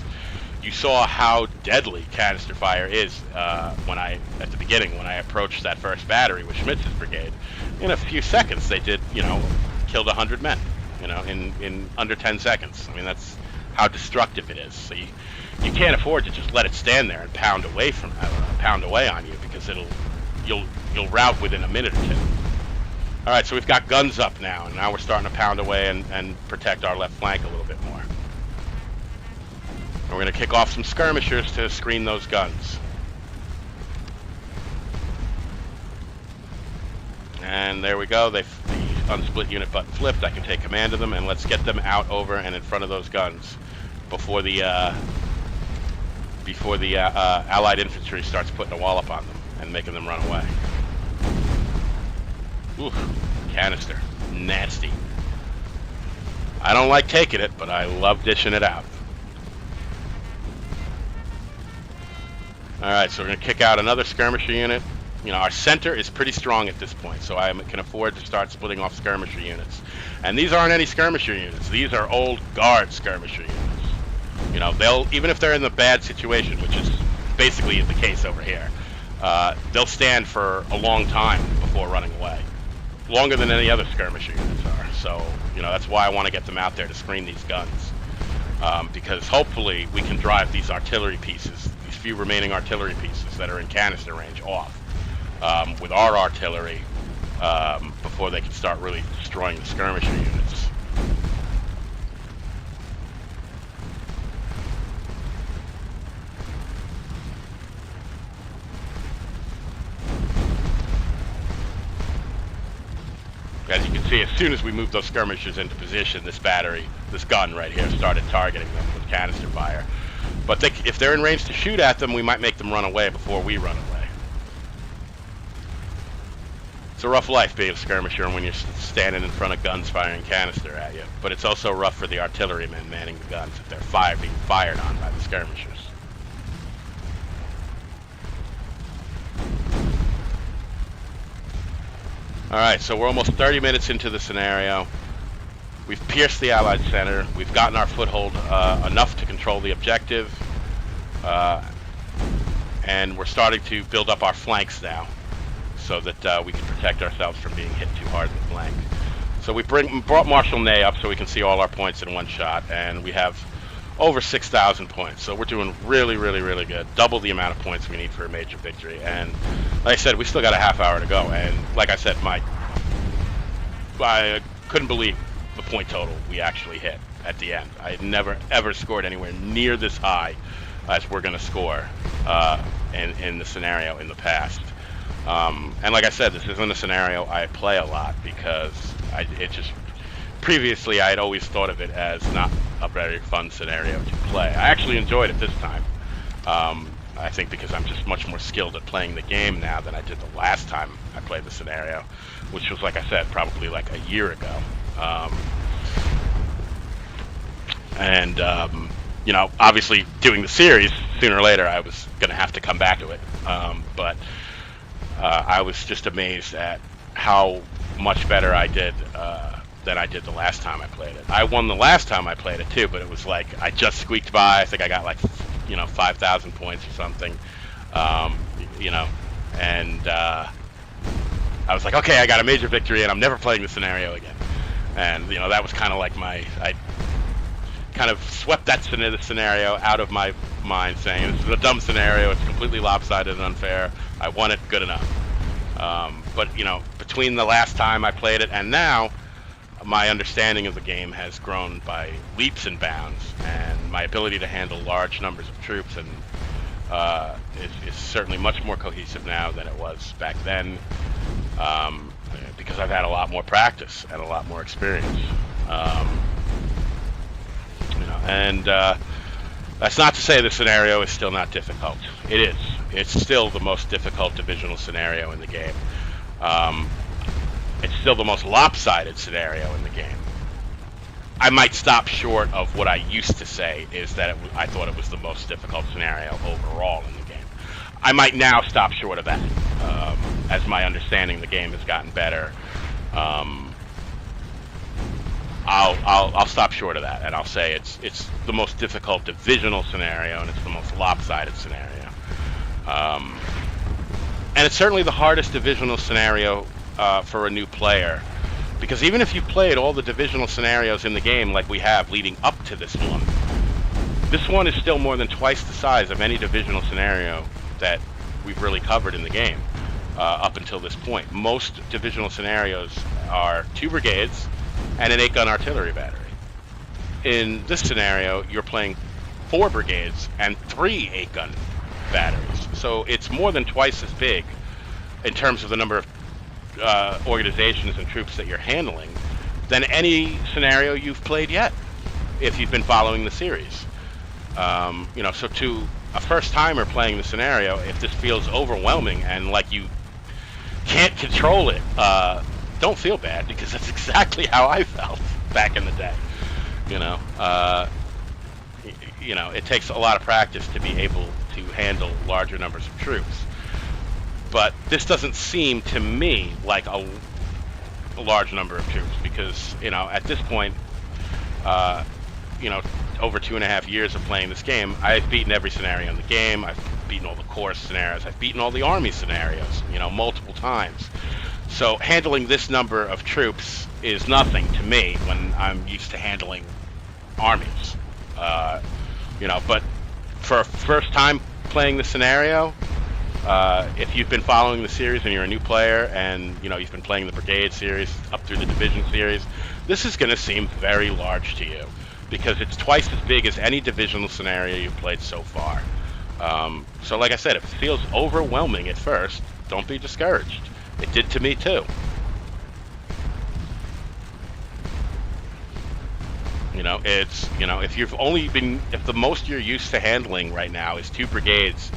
You saw how deadly canister fire is at the beginning when I approached that first battery with Schmitz's brigade. In a few seconds, they did, you know, killed 100 men, you know, in under 10 seconds. I mean, that's how destructive it is. So you can't afford to just let it stand there and pound away on you because you'll rout within a minute or two. All right, so we've got guns up now, and now we're starting to pound away and protect our left flank a little bit more. And we're going to kick off some skirmishers to screen those guns. And there we go. The unsplit unit button flipped. I can take command of them, and let's get them out over and in front of those guns before the Allied infantry starts putting a wallop on them and making them run away. Ooh, canister. Nasty. I don't like taking it, but I love dishing it out. Alright, so we're going to kick out another skirmisher unit. You know, our center is pretty strong at this point, so I can afford to start splitting off skirmisher units. And these aren't any skirmisher units. These are old guard skirmisher units. You know, they'll, even if they're in the bad situation, which is basically the case over here, they'll stand for a long time before running away. Longer than any other skirmisher units are. So, you know, that's why I want to get them out there to screen these guns. Because hopefully we can drive these artillery pieces, these few remaining artillery pieces that are in canister range off with our artillery before they can start really destroying the skirmisher units. As you can see, as soon as we moved those skirmishers into position, this gun right here, started targeting them with canister fire. But if they're in range to shoot at them, we might make them run away before we run away. It's a rough life being a skirmisher when you're standing in front of guns firing canister at you. But it's also rough for the artillerymen manning the guns if they're being fired on by the skirmishers. Alright, so we're almost 30 minutes into the scenario. We've pierced the Allied center. We've gotten our foothold enough to control the objective. And we're starting to build up our flanks now. so that we can protect ourselves from being hit too hard with blank. So we brought Marshal Ney up so we can see all our points in one shot, and we have over 6,000 points. So we're doing really, really, really good. Double the amount of points we need for a major victory. And like I said, we still got a half hour to go. And like I said, I couldn't believe the point total we actually hit at the end. I had never, ever scored anywhere near this high as we're going to score in the scenario in the past. And like I said, this isn't a scenario I play a lot because previously I had always thought of it as not a very fun scenario to play. I actually enjoyed it this time. I think because I'm just much more skilled at playing the game now than I did the last time I played the scenario, which was, like I said, probably like a year ago. You know, obviously doing the series, sooner or later I was going to have to come back to it. But I was just amazed at how much better I did than I did the last time I played it. I won the last time I played it too, but it was like I just squeaked by. I think I got like 5,000 points or something, you know, and I was like, okay, I got a major victory and I'm never playing the scenario again. And you know, that was kind of like I kind of swept that scenario out of my mind, saying this is a dumb scenario, it's completely lopsided and unfair, I won it, good enough. But you know, between the last time I played it and now, my understanding of the game has grown by leaps and bounds, and my ability to handle large numbers of troops and is certainly much more cohesive now than it was back then, because I've had a lot more practice and a lot more experience. You know, and that's not to say the scenario is still not difficult. It is. It's still the most difficult divisional scenario in the game. It's still the most lopsided scenario in the game. I might stop short of what I used to say is that I thought it was the most difficult scenario overall in the game. I might now stop short of that as my understanding of the game has gotten better. I'll stop short of that, and I'll say it's the most difficult divisional scenario, and it's the most lopsided scenario. And it's certainly the hardest divisional scenario for a new player, because even if you played all the divisional scenarios in the game like we have leading up to this one is still more than twice the size of any divisional scenario that we've really covered in the game up until this point. Most divisional scenarios are 2 brigades and an 8-gun artillery battery. In this scenario, you're playing 4 brigades and 3 8-gun batteries. So it's more than twice as big in terms of the number of organizations and troops that you're handling than any scenario you've played yet, if you've been following the series. You know, so to a first-timer playing the scenario, if this feels overwhelming and like you can't control it, don't feel bad, because that's exactly how I felt back in the day. You know, it takes a lot of practice to be able to handle larger numbers of troops. But this doesn't seem to me like a large number of troops, because, you know, at this point, you know, over 2.5 years of playing this game, I've beaten every scenario in the game. I've beaten all the core scenarios. I've beaten all the army scenarios, you know, multiple times. So handling this number of troops is nothing to me when I'm used to handling armies. You know, but for a first time playing the scenario, if you've been following the series and you're a new player and, you know, you've been playing the brigade series up through the division series, this is going to seem very large to you, because it's twice as big as any divisional scenario you've played so far. So like I said, if it feels overwhelming at first, don't be discouraged. It did to me too. You know, it's, you know, if the most you're used to handling right now is 2 brigades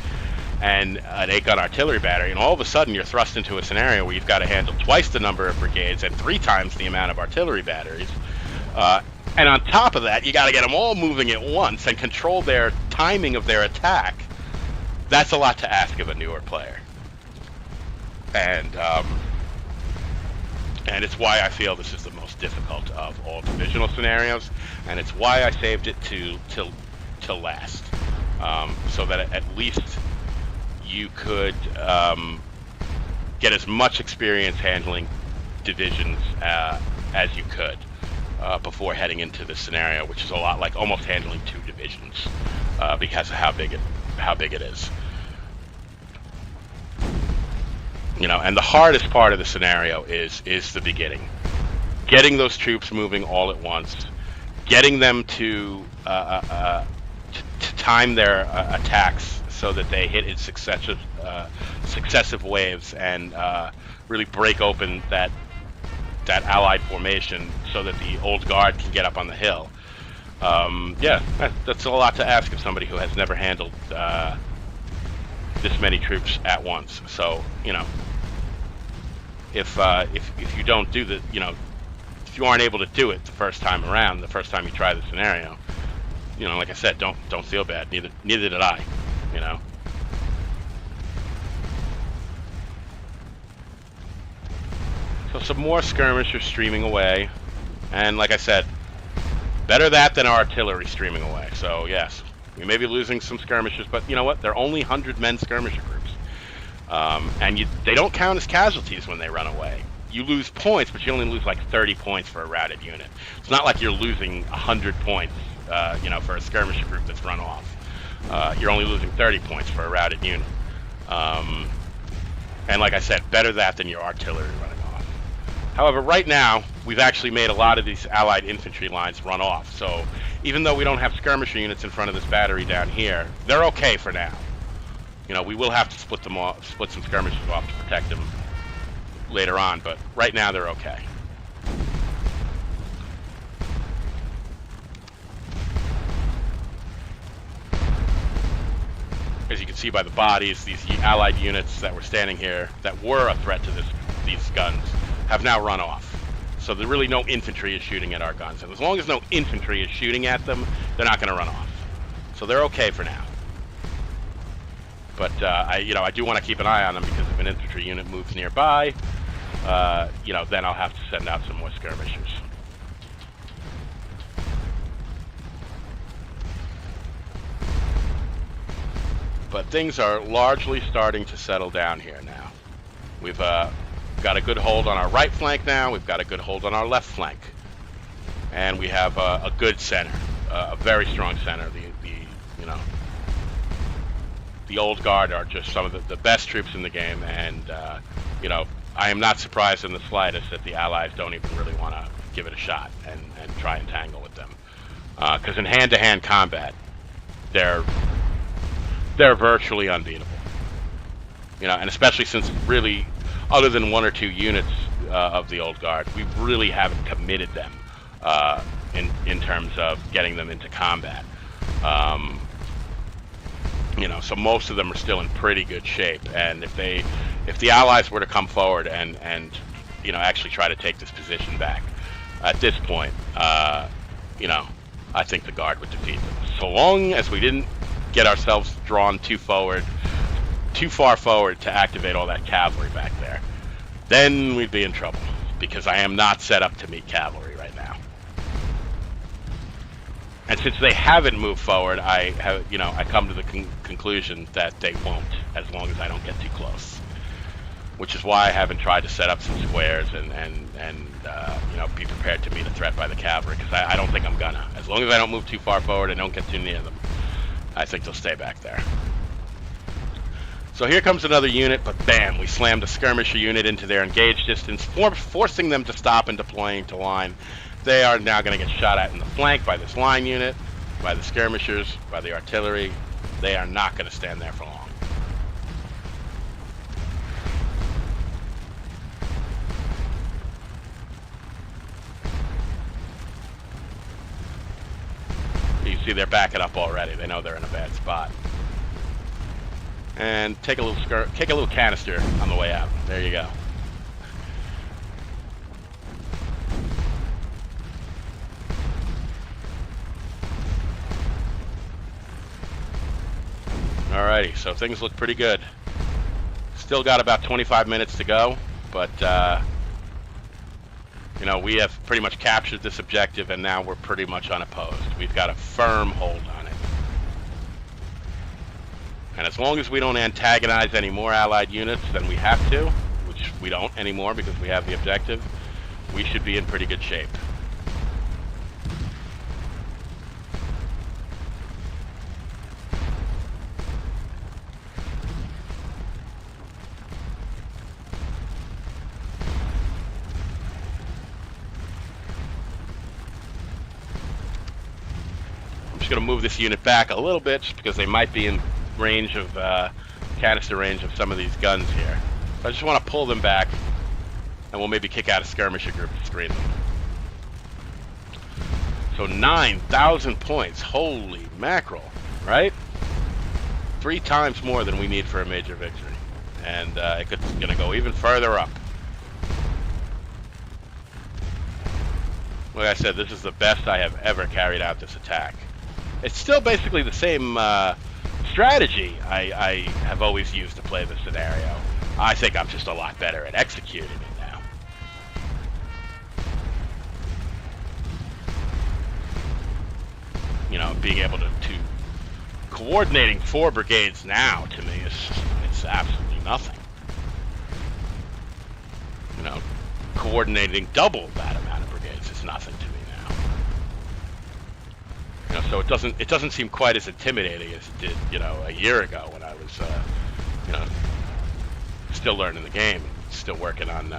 and an 8-gun artillery battery, and all of a sudden you're thrust into a scenario where you've got to handle twice the number of brigades and 3 times the amount of artillery batteries, and on top of that you got to get them all moving at once and control their timing of their attack. That's a lot to ask of a newer player, and it's why I feel this is the most difficult of all divisional scenarios, and it's why I saved it to last, so that at least you could get as much experience handling divisions as you could before heading into this scenario, which is a lot like almost handling 2 divisions because of how big it is. You know, and the hardest part of the scenario is the beginning. Getting those troops moving all at once, getting them to time their attacks so that they hit in successive waves and really break open that Allied formation so that the old guard can get up on the hill. Yeah, that's a lot to ask of somebody who has never handled this many troops at once. So, you know, if you don't do the, you know, if you aren't able to do it the first time around, the first time you try the scenario, you know, like I said, don't feel bad. Neither did I, you know. So some more skirmishers streaming away, and like I said, better that than artillery streaming away. So yes, we may be losing some skirmishers, but you know what? They're only 100-men skirmisher groups, and they don't count as casualties when they run away. You lose points, but you only lose like 30 points for a routed unit. It's not like you're losing 100 points, you know, for a skirmisher group that's run off. You're only losing 30 points for a routed unit. And like I said, better that than your artillery running off. However, right now, we've actually made a lot of these Allied infantry lines run off. So even though we don't have skirmisher units in front of this battery down here, they're okay for now. You know, we will have to split some skirmishers off to protect them later on, but right now they're okay. As you can see by the bodies, these Allied units that were standing here that were a threat to these guns have now run off. So there really no infantry is shooting at our guns, and as long as no infantry is shooting at them, they're not going to run off. So they're okay for now. But I do want to keep an eye on them, because if an infantry unit moves nearby, you know, then I'll have to send out some more skirmishers. But things are largely starting to settle down here now. We've got a good hold on our right flank now. We've got a good hold on our left flank, and we have a good center, a very strong center. You know, the old guard are just some of the best troops in the game, and you know, I am not surprised in the slightest that the Allies don't even really want to give it a shot and try and tangle with them, because in hand-to-hand combat, they're virtually unbeatable. You know, and especially since really, other than 1 or 2 units of the old guard, we really haven't committed them in terms of getting them into combat. You know, so most of them are still in pretty good shape, and if the Allies were to come forward and you know, actually try to take this position back, at this point, you know, I think the guard would defeat them. So long as we didn't get ourselves drawn too far forward to activate all that cavalry back there, then we'd be in trouble, because I am not set up to meet cavalry right now. And since they haven't moved forward, I come to the conclusion that they won't, as long as I don't get too close. Which is why I haven't tried to set up some squares and you know, be prepared to meet a threat by the cavalry, because I don't think I'm gonna. As long as I don't move too far forward and don't get too near them, I think they'll stay back there. So here comes another unit, but bam, we slammed a skirmisher unit into their engaged distance, forcing them to stop and deploying to line. They are now going to get shot at in the flank by this line unit, by the skirmishers, by the artillery. They are not going to stand there for long. You see they're backing up already. They know they're in a bad spot. And take a little canister on the way out. There you go. Alrighty, so things look pretty good. Still got about 25 minutes to go, but you know, we have pretty much captured this objective, and now we're pretty much unopposed. We've got a firm hold on it. And as long as we don't antagonize any more Allied units than we have to, which which we don't anymore because we have the objective, we should be in pretty good shape. Going to move this unit back a little bit just because they might be in range of canister range of some of these guns here. So I just want to pull them back, and we'll maybe kick out a skirmisher group to screen them. So 9,000 points, holy mackerel, right? 3 times more than we need for a major victory, and it's going to go even further up. Like I said, this is the best I have ever carried out this attack. It's still basically the same strategy I have always used to play this scenario. I think I'm just a lot better at executing it now. You know, being able to coordinating 4 brigades now, to me, it's absolutely nothing. You know, coordinating double that amount of brigades is nothing to me now. You know, so it doesn't seem quite as intimidating as it did, you know, a year ago when I was, you know, still learning the game, still working on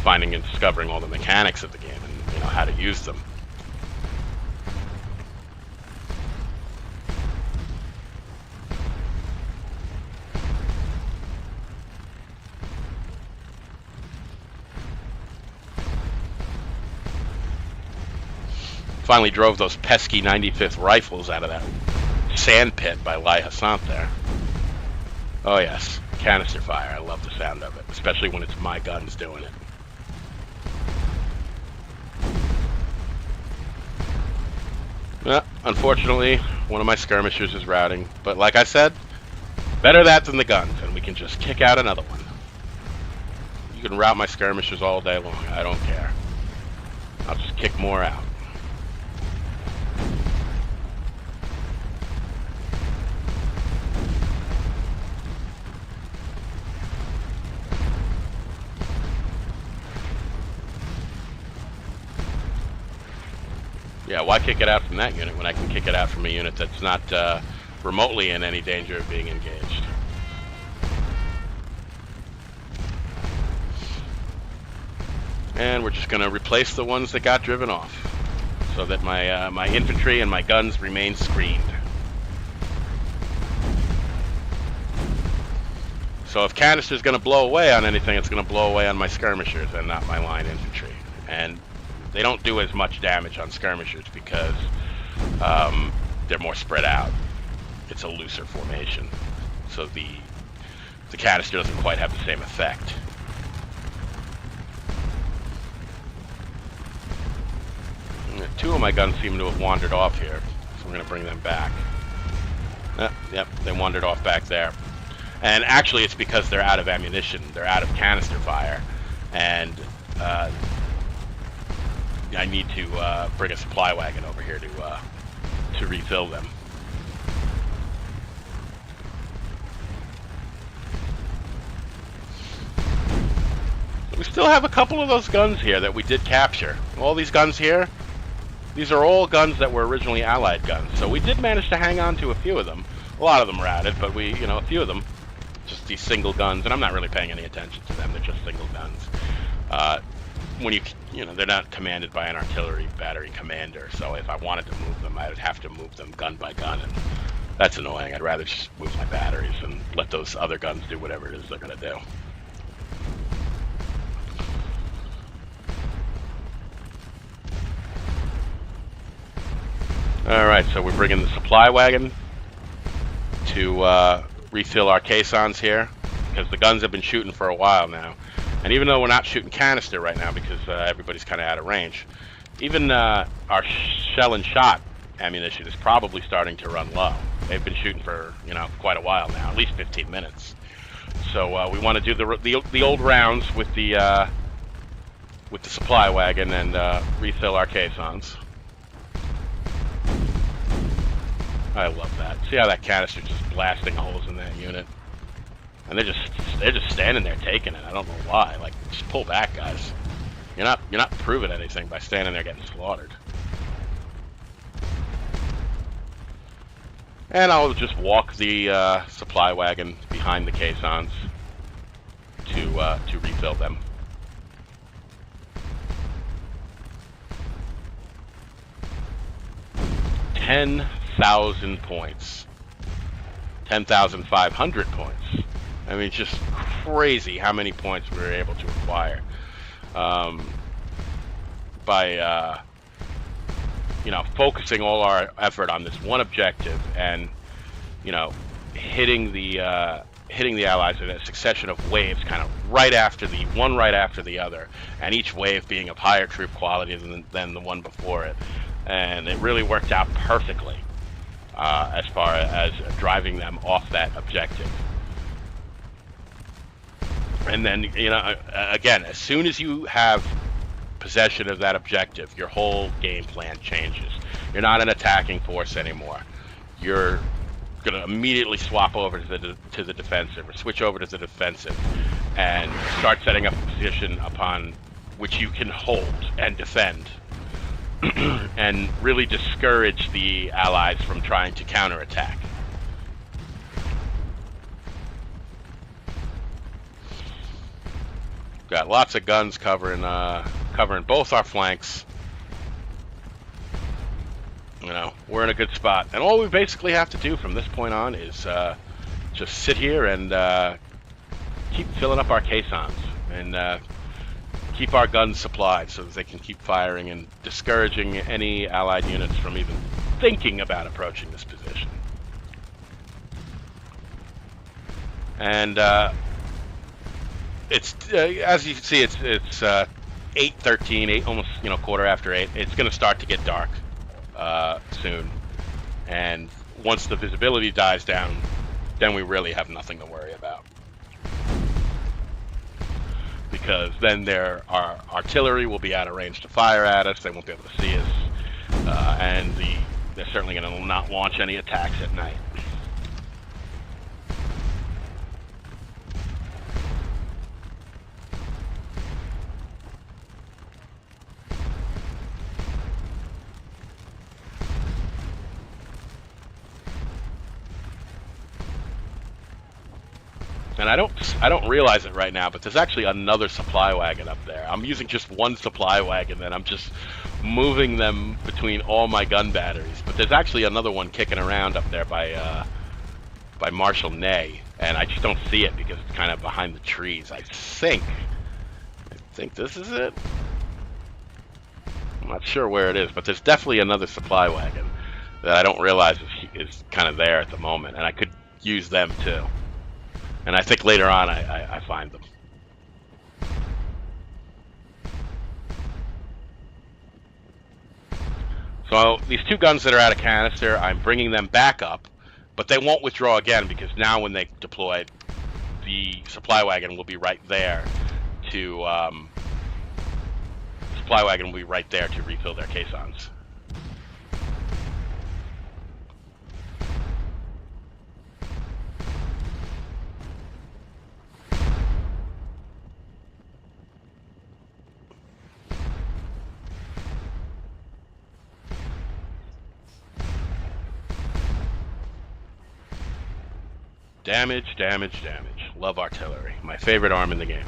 finding and discovering all the mechanics of the game and, you know, how to use them. Finally drove those pesky 95th rifles out of that sand pit by Sainte there. Oh yes, canister fire. I love the sound of it, especially when it's my guns doing it. Well, unfortunately, one of my skirmishers is routing, but like I said, better that than the guns, and we can just kick out another one. You can route my skirmishers all day long. I don't care. I'll just kick more out. Yeah, why kick it out from that unit when I can kick it out from a unit that's not remotely in any danger of being engaged? And we're just going to replace the ones that got driven off so that my infantry and my guns remain screened. So if canister's going to blow away on anything, it's going to blow away on my skirmishers and not my line infantry. And they don't do as much damage on skirmishers because they're more spread out. It's a looser formation, so the canister doesn't quite have the same effect. And 2 of my guns seem to have wandered off here, so I'm going to bring them back. Yep, they wandered off back there. And actually it's because they're out of ammunition, they're out of canister fire, and I need to bring a supply wagon over here to refill them. We still have a couple of those guns here that we did capture. All these guns here, these are all guns that were originally Allied guns. So we did manage to hang on to a few of them. A lot of them routed, but a few of them, just these single guns, and I'm not really paying any attention to them. They're just single guns. They're not commanded by an artillery battery commander, so if I wanted to move them, I would have to move them gun by gun, and that's annoying. I'd rather just move my batteries and let those other guns do whatever it is they're going to do. Alright, so we're bringing the supply wagon to refill our caissons here, because the guns have been shooting for a while now. And even though we're not shooting canister right now because everybody's kind of out of range, even our shell and shot ammunition is probably starting to run low. They've been shooting for quite a while now, at least 15 minutes. So we want to do the old rounds with the supply wagon and refill our caissons. I love that. See how that canister just blasting holes in that unit? and they're just standing there taking it. I don't know why. Like, just pull back, guys. You're not proving anything by standing there getting slaughtered. And I'll just walk the supply wagon behind the caissons to refill them. 10,000 points. 10,500 points. I mean, just crazy how many points we were able to acquire by you know, focusing all our effort on this one objective, and you know, hitting the allies in a succession of waves, kind of right after the other, and each wave being of higher troop quality than the one before it. And it really worked out perfectly as far as driving them off that objective. And then, you know, again, as soon as you have possession of that objective, your whole game plan changes. You're not an attacking force anymore. You're going to immediately swap over to the defensive, or switch over to the defensive, and start setting up a position upon which you can hold and defend. And really discourage the allies from trying to counterattack. Got lots of guns covering both our flanks. You know, we're in a good spot, and all we basically have to do from this point on is just sit here and keep filling up our caissons and keep our guns supplied so that they can keep firing and discouraging any allied units from even thinking about approaching this position. And it's as you can see, it's 8:13, almost, you know, quarter after 8. It's going to start to get dark soon, and once the visibility dies down, then we really have nothing to worry about. Because then our artillery will be out of range to fire at us. They won't be able to see us, and they're certainly going to not launch any attacks at night. And I don't realize it right now, but there's actually another supply wagon up there. I'm using just one supply wagon, and I'm just moving them between all my gun batteries. But there's actually another one kicking around up there by Marshal Ney, and I just don't see it because it's kind of behind the trees. I think this is it. I'm not sure where it is, but there's definitely another supply wagon that I don't realize is kind of there at the moment, and I could use them too. And I think later on I find them. So these two guns that are out of canister, I'm bringing them back up, but they won't withdraw again, because now when they deploy, the supply wagon will be right there to refill their caissons. Damage, damage, damage. Love artillery. My favorite arm in the game.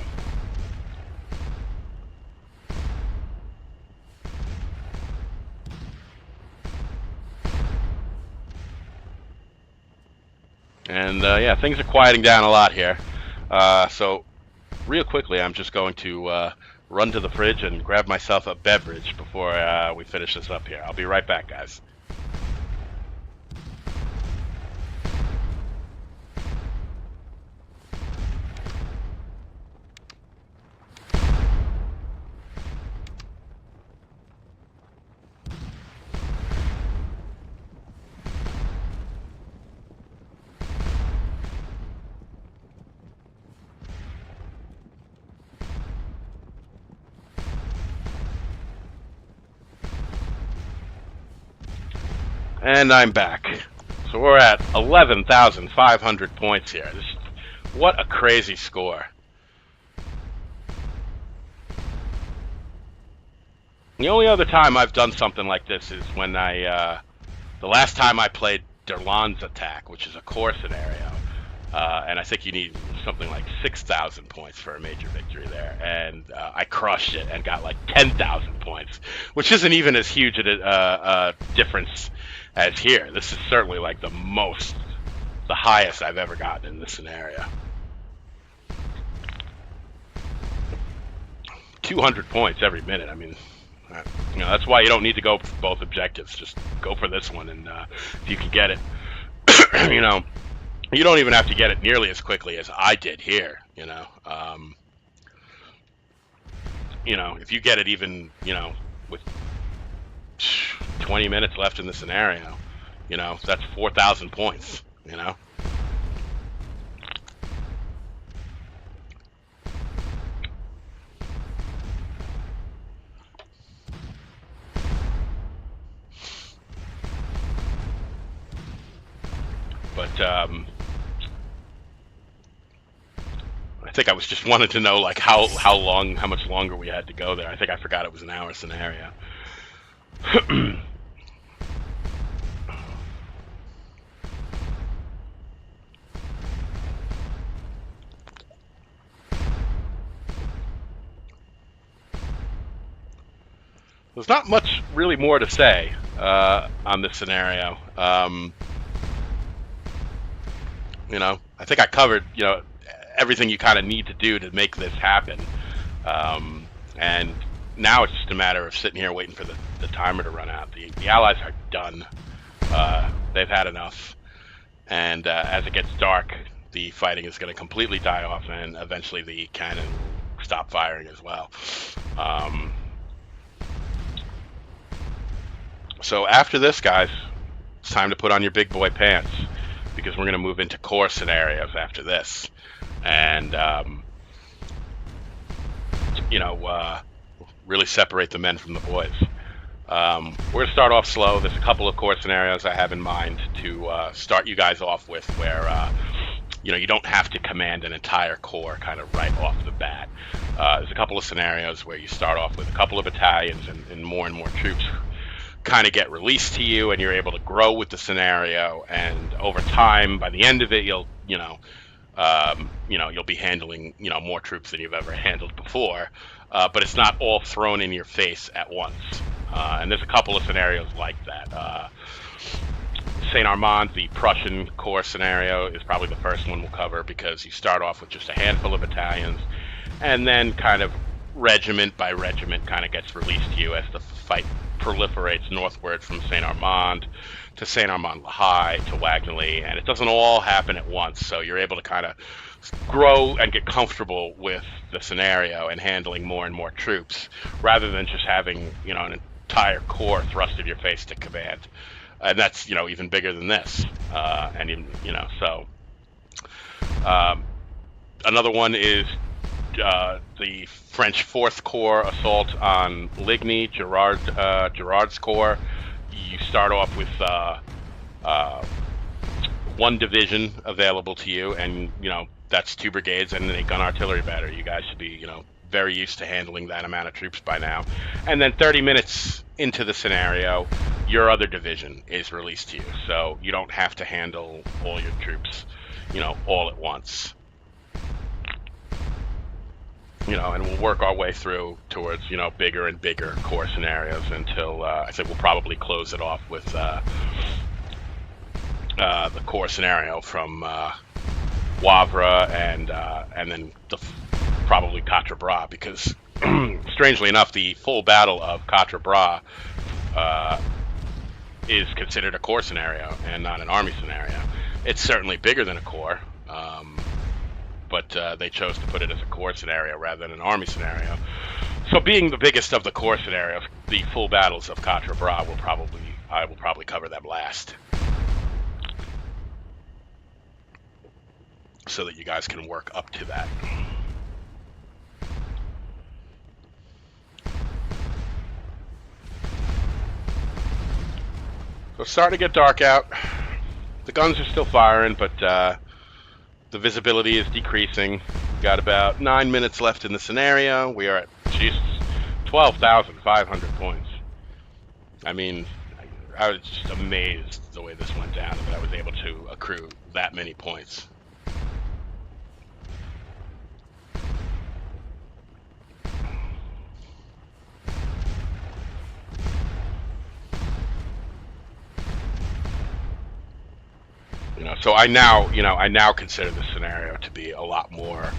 And yeah, things are quieting down a lot here. So real quickly, I'm just going to run to the fridge and grab myself a beverage before we finish this up here. I'll be right back, guys. And I'm back. So we're at 11,500 points here. This is What a crazy score. The only other time I've done something like this is when the last time I played Derlan's Attack, which is a core scenario. And I think you need something like 6,000 points for a major victory there. And I crushed it and got like 10,000 points, which isn't even as huge a difference as here. This is certainly like the highest I've ever gotten in this scenario. 200 points every minute. I mean, that's why you don't need to go for both objectives. Just go for this one, and if you can get it, you don't even have to get it nearly as quickly as I did here. If you get it even, with 20 minutes left in the scenario, that's 4,000 points. But I think I was just wanted to know like how much longer we had to go there. I think I forgot it was an hour scenario. There's not much really more to say on this scenario. I think I covered, everything you kind of need to do to make this happen. And now it's just a matter of sitting here waiting for the timer to run out. The Allies are done. They've had enough. And as it gets dark, the fighting is going to completely die off, and eventually the cannon will stop firing as well. So after this, guys, it's time to put on your big boy pants, because we're going to move into core scenarios after this. And, really separate the men from the boys. We're going to start off slow. There's a couple of core scenarios I have in mind to start you guys off with where, you don't have to command an entire corps kind of right off the bat. There's a couple of scenarios where you start off with a couple of battalions and more troops kind of get released to you, and you're able to grow with the scenario, and over time, by the end of it, you'll be handling more troops than you've ever handled before, but it's not all thrown in your face at once. And there's a couple of scenarios like that. Saint Armand, the Prussian corps scenario, is probably the first one we'll cover, because you start off with just a handful of battalions, and then kind of regiment by regiment kind of gets released to you as the fight proliferates northward from Saint Armand to Saint Armand-la-Haye to Wagnally, and it doesn't all happen at once, so you're able to kind of grow and get comfortable with the scenario and handling more and more troops, rather than just having an entire corps thrust in your face to command. And that's even bigger than this, another one is the French 4th Corps assault on Ligny, Gerard's corps. You start off with one division available to you, and that's 2 brigades and a gun artillery battery. You guys should be very used to handling that amount of troops by now. And then 30 minutes into the scenario, your other division is released to you, so you don't have to handle all your troops all at once. And we'll work our way through towards, bigger and bigger core scenarios until I think we'll probably close it off with the core scenario from Wavre and then probably Quatre Bras, because strangely enough, the full battle of Quatre Bras is considered a core scenario and not an army scenario. It's certainly bigger than a core. But they chose to put it as a core scenario rather than an army scenario. So being the biggest of the core scenarios, the full battles of Quatre Bras I will probably cover them last, so that you guys can work up to that. So it's starting to get dark out. The guns are still firing, but The visibility is decreasing. We've got about 9 minutes left in the scenario. We are at, Jesus, 12,500 points. I mean, I was just amazed the way this went down, that I was able to accrue that many points. So I now consider this scenario to be a lot more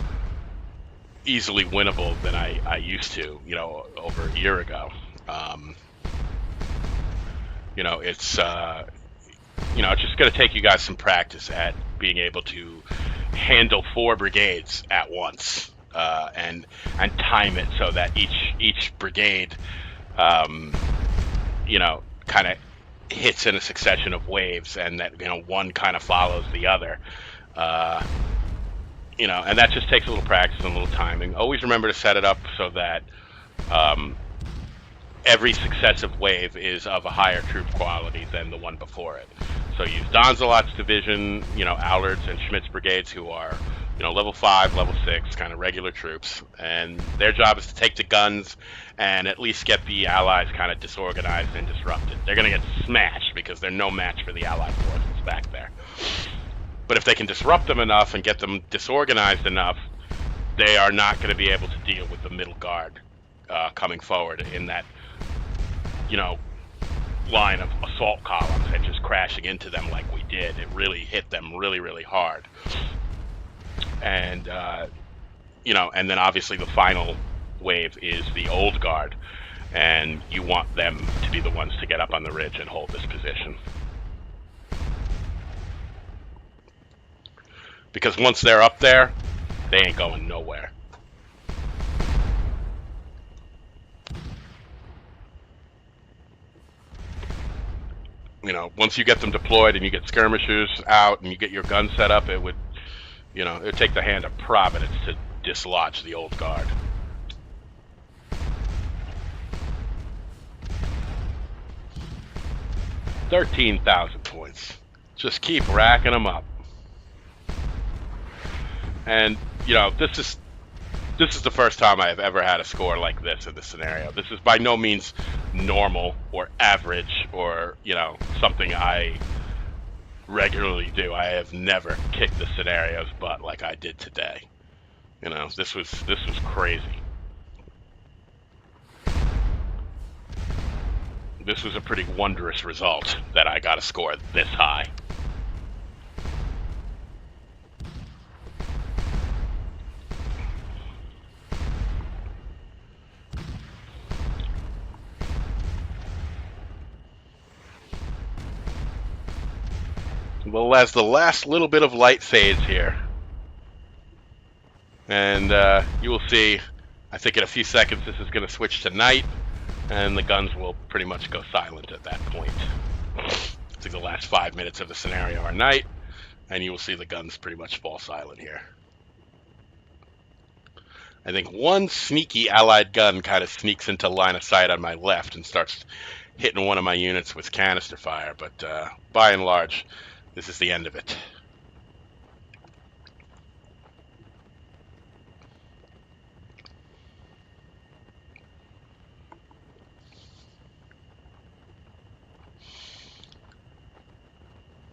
easily winnable than I used to, over a year ago. It's just going to take you guys some practice at being able to handle 4 brigades at once, and time it so that each brigade, kind of hits in a succession of waves, and that one kind of follows the other, and that just takes a little practice and a little timing. Always remember to set it up so that every successive wave is of a higher troop quality than the one before it. So use Donzelot's division, Allard's and Schmidt's brigades, who are level 5, level 6, kind of regular troops, and their job is to take the guns and at least get the Allies kind of disorganized and disrupted. They're going to get smashed because they're no match for the Allied forces back there. But if they can disrupt them enough and get them disorganized enough, they are not going to be able to deal with the middle guard coming forward in that, line of assault columns and just crashing into them like we did. It really hit them really, really hard. And, and then obviously the final wave is the old guard, and you want them to be the ones to get up on the ridge and hold this position. Because once they're up there, they ain't going nowhere. Once you get them deployed and you get skirmishers out and you get your gun set up, it would take the hand of Providence to dislodge the old guard. $13,000 points. Just keep racking them up. And, this is the first time I have ever had a score like this in this scenario. This is by no means normal or average or, something I regularly do. I have never kicked the scenario's butt like I did today. This was crazy. This was a pretty wondrous result that I got a score this high. Well, as the last little bit of light fades here, and you will see, I think in a few seconds this is going to switch to night, and the guns will pretty much go silent at that point. I think the last 5 minutes of the scenario are night, and you will see the guns pretty much fall silent here. I think one sneaky Allied gun kind of sneaks into line of sight on my left and starts hitting one of my units with canister fire, but by and large, this is the end of it.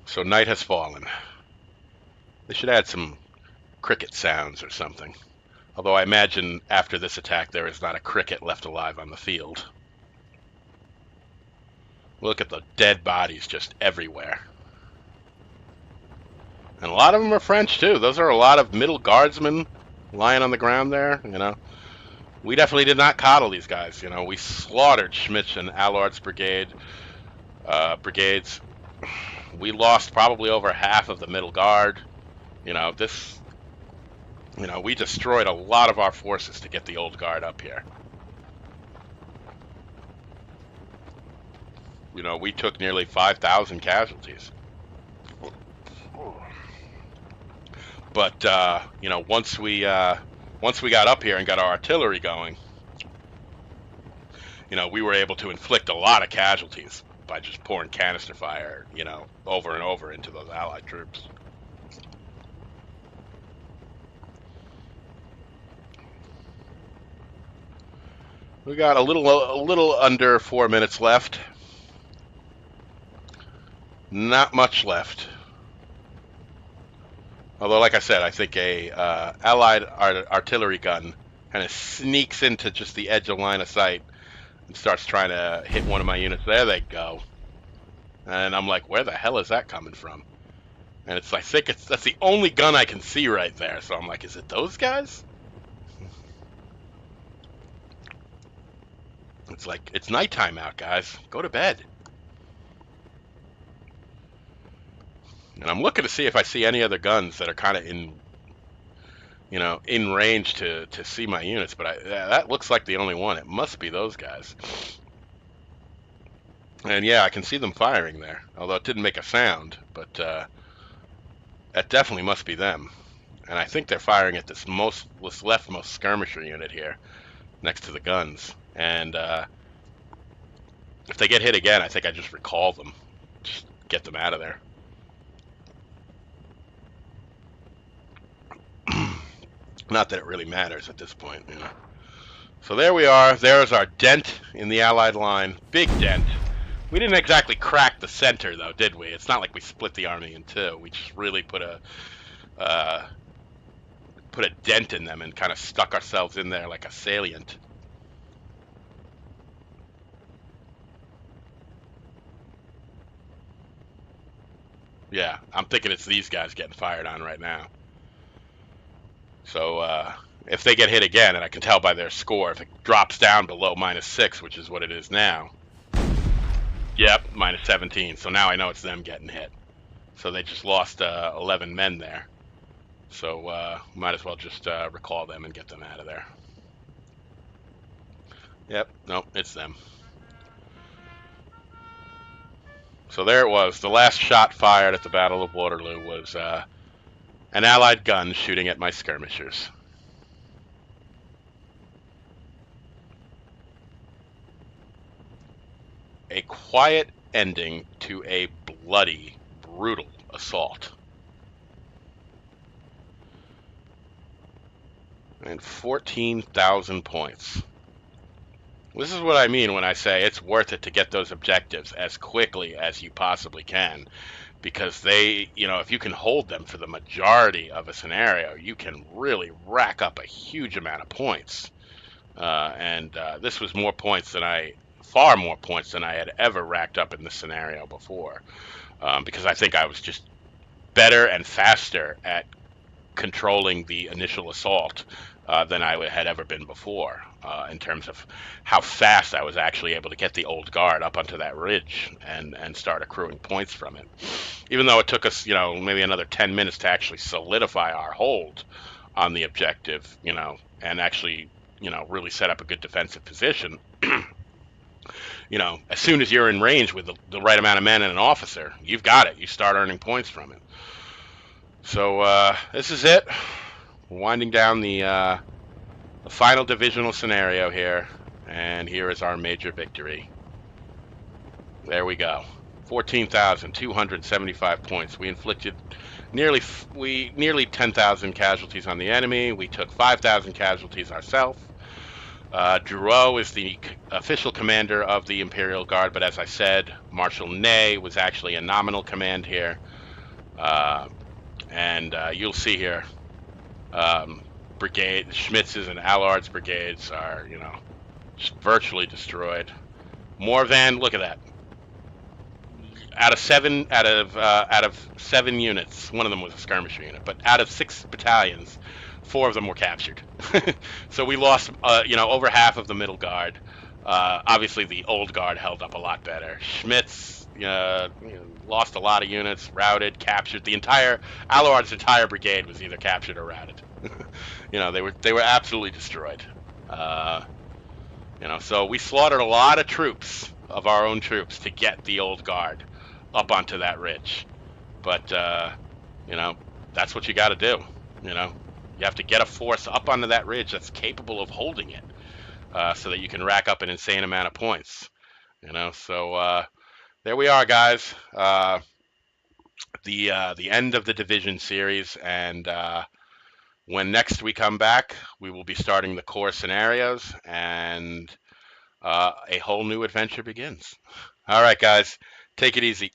So night has fallen. They should add some cricket sounds or something. Although I imagine after this attack there is not a cricket left alive on the field. Look at the dead bodies just everywhere. And a lot of them are French too. Those are a lot of middle guardsmen lying on the ground there, We definitely did not coddle these guys, We slaughtered Schmidt's and Allard's brigades. We lost probably over half of the middle guard. We destroyed a lot of our forces to get the old guard up here. We took nearly 5,000 casualties. But once we got up here and got our artillery going, we were able to inflict a lot of casualties by just pouring canister fire, over and over into those Allied troops. We got a little under 4 minutes left. Not much left. Although, like I said, I think a Allied artillery gun kind of sneaks into just the edge of line of sight and starts trying to hit one of my units. There they go. And I'm like, where the hell is that coming from? And I think that's the only gun I can see right there. So I'm like, is it those guys? It's like, it's nighttime out, guys. Go to bed. And I'm looking to see if I see any other guns that are kind of in range to see my units. But that looks like the only one. It must be those guys. And yeah, I can see them firing there. Although it didn't make a sound. But that definitely must be them. And I think they're firing at this leftmost skirmisher unit here, next to the guns. And if they get hit again, I think I just recall them. Just get them out of there. Not that it really matters at this point, you know. So there we are. There's our dent in the Allied line. Big dent. We didn't exactly crack the center, though, did we? It's not like we split the army in two. We just really put a dent in them and kind of stuck ourselves in there like a salient. Yeah, I'm thinking it's these guys getting fired on right now. So if they get hit again, and I can tell by their score, if it drops down below -6, which is what it is now. Yep, -17. So now I know it's them getting hit. So they just lost 11 men there. So might as well just recall them and get them out of there. Yep, nope, it's them. So there it was. The last shot fired at the Battle of Waterloo was an Allied gun shooting at my skirmishers. A quiet ending to a bloody, brutal assault. And 14,000 points. This is what I mean when I say it's worth it to get those objectives as quickly as you possibly can. Because they, if you can hold them for the majority of a scenario, you can really rack up a huge amount of points. And this was far more points than I had ever racked up in this scenario before. Because I think I was just better and faster at controlling the initial assault than I had ever been before, in terms of how fast I was actually able to get the old guard up onto that ridge and start accruing points from it. Even though it took us, maybe another 10 minutes to actually solidify our hold on the objective, and actually, really set up a good defensive position. As soon as you're in range with the right amount of men and an officer, you've got it. You start earning points from it. So this is it. We're winding down the final divisional scenario here, and here is our major victory. There we go. 14,275 points. We inflicted nearly 10,000 casualties on the enemy. We took 5,000 casualties ourselves. Drouot is the official commander of the Imperial Guard, but as I said, Marshal Ney was actually a nominal command here. And you'll see here, Schmitz's and Allard's brigades are, just virtually destroyed. Morvan, look at that. Out of seven units, one of them was a skirmisher unit, but out of 6 battalions, 4 of them were captured. So we lost, over half of the middle guard. Obviously, the old guard held up a lot better. Schmitz lost a lot of units, routed, captured. Allard's entire brigade was either captured or routed. They were absolutely destroyed. So we slaughtered a lot of troops, of our own troops, to get the old guard up onto that ridge. But that's what you got to do. You have to get a force up onto that ridge that's capable of holding it, so that you can rack up an insane amount of points. So there we are, guys. The end of the division series, and when next we come back, we will be starting the core scenarios, and a whole new adventure begins. All right, guys, take it easy.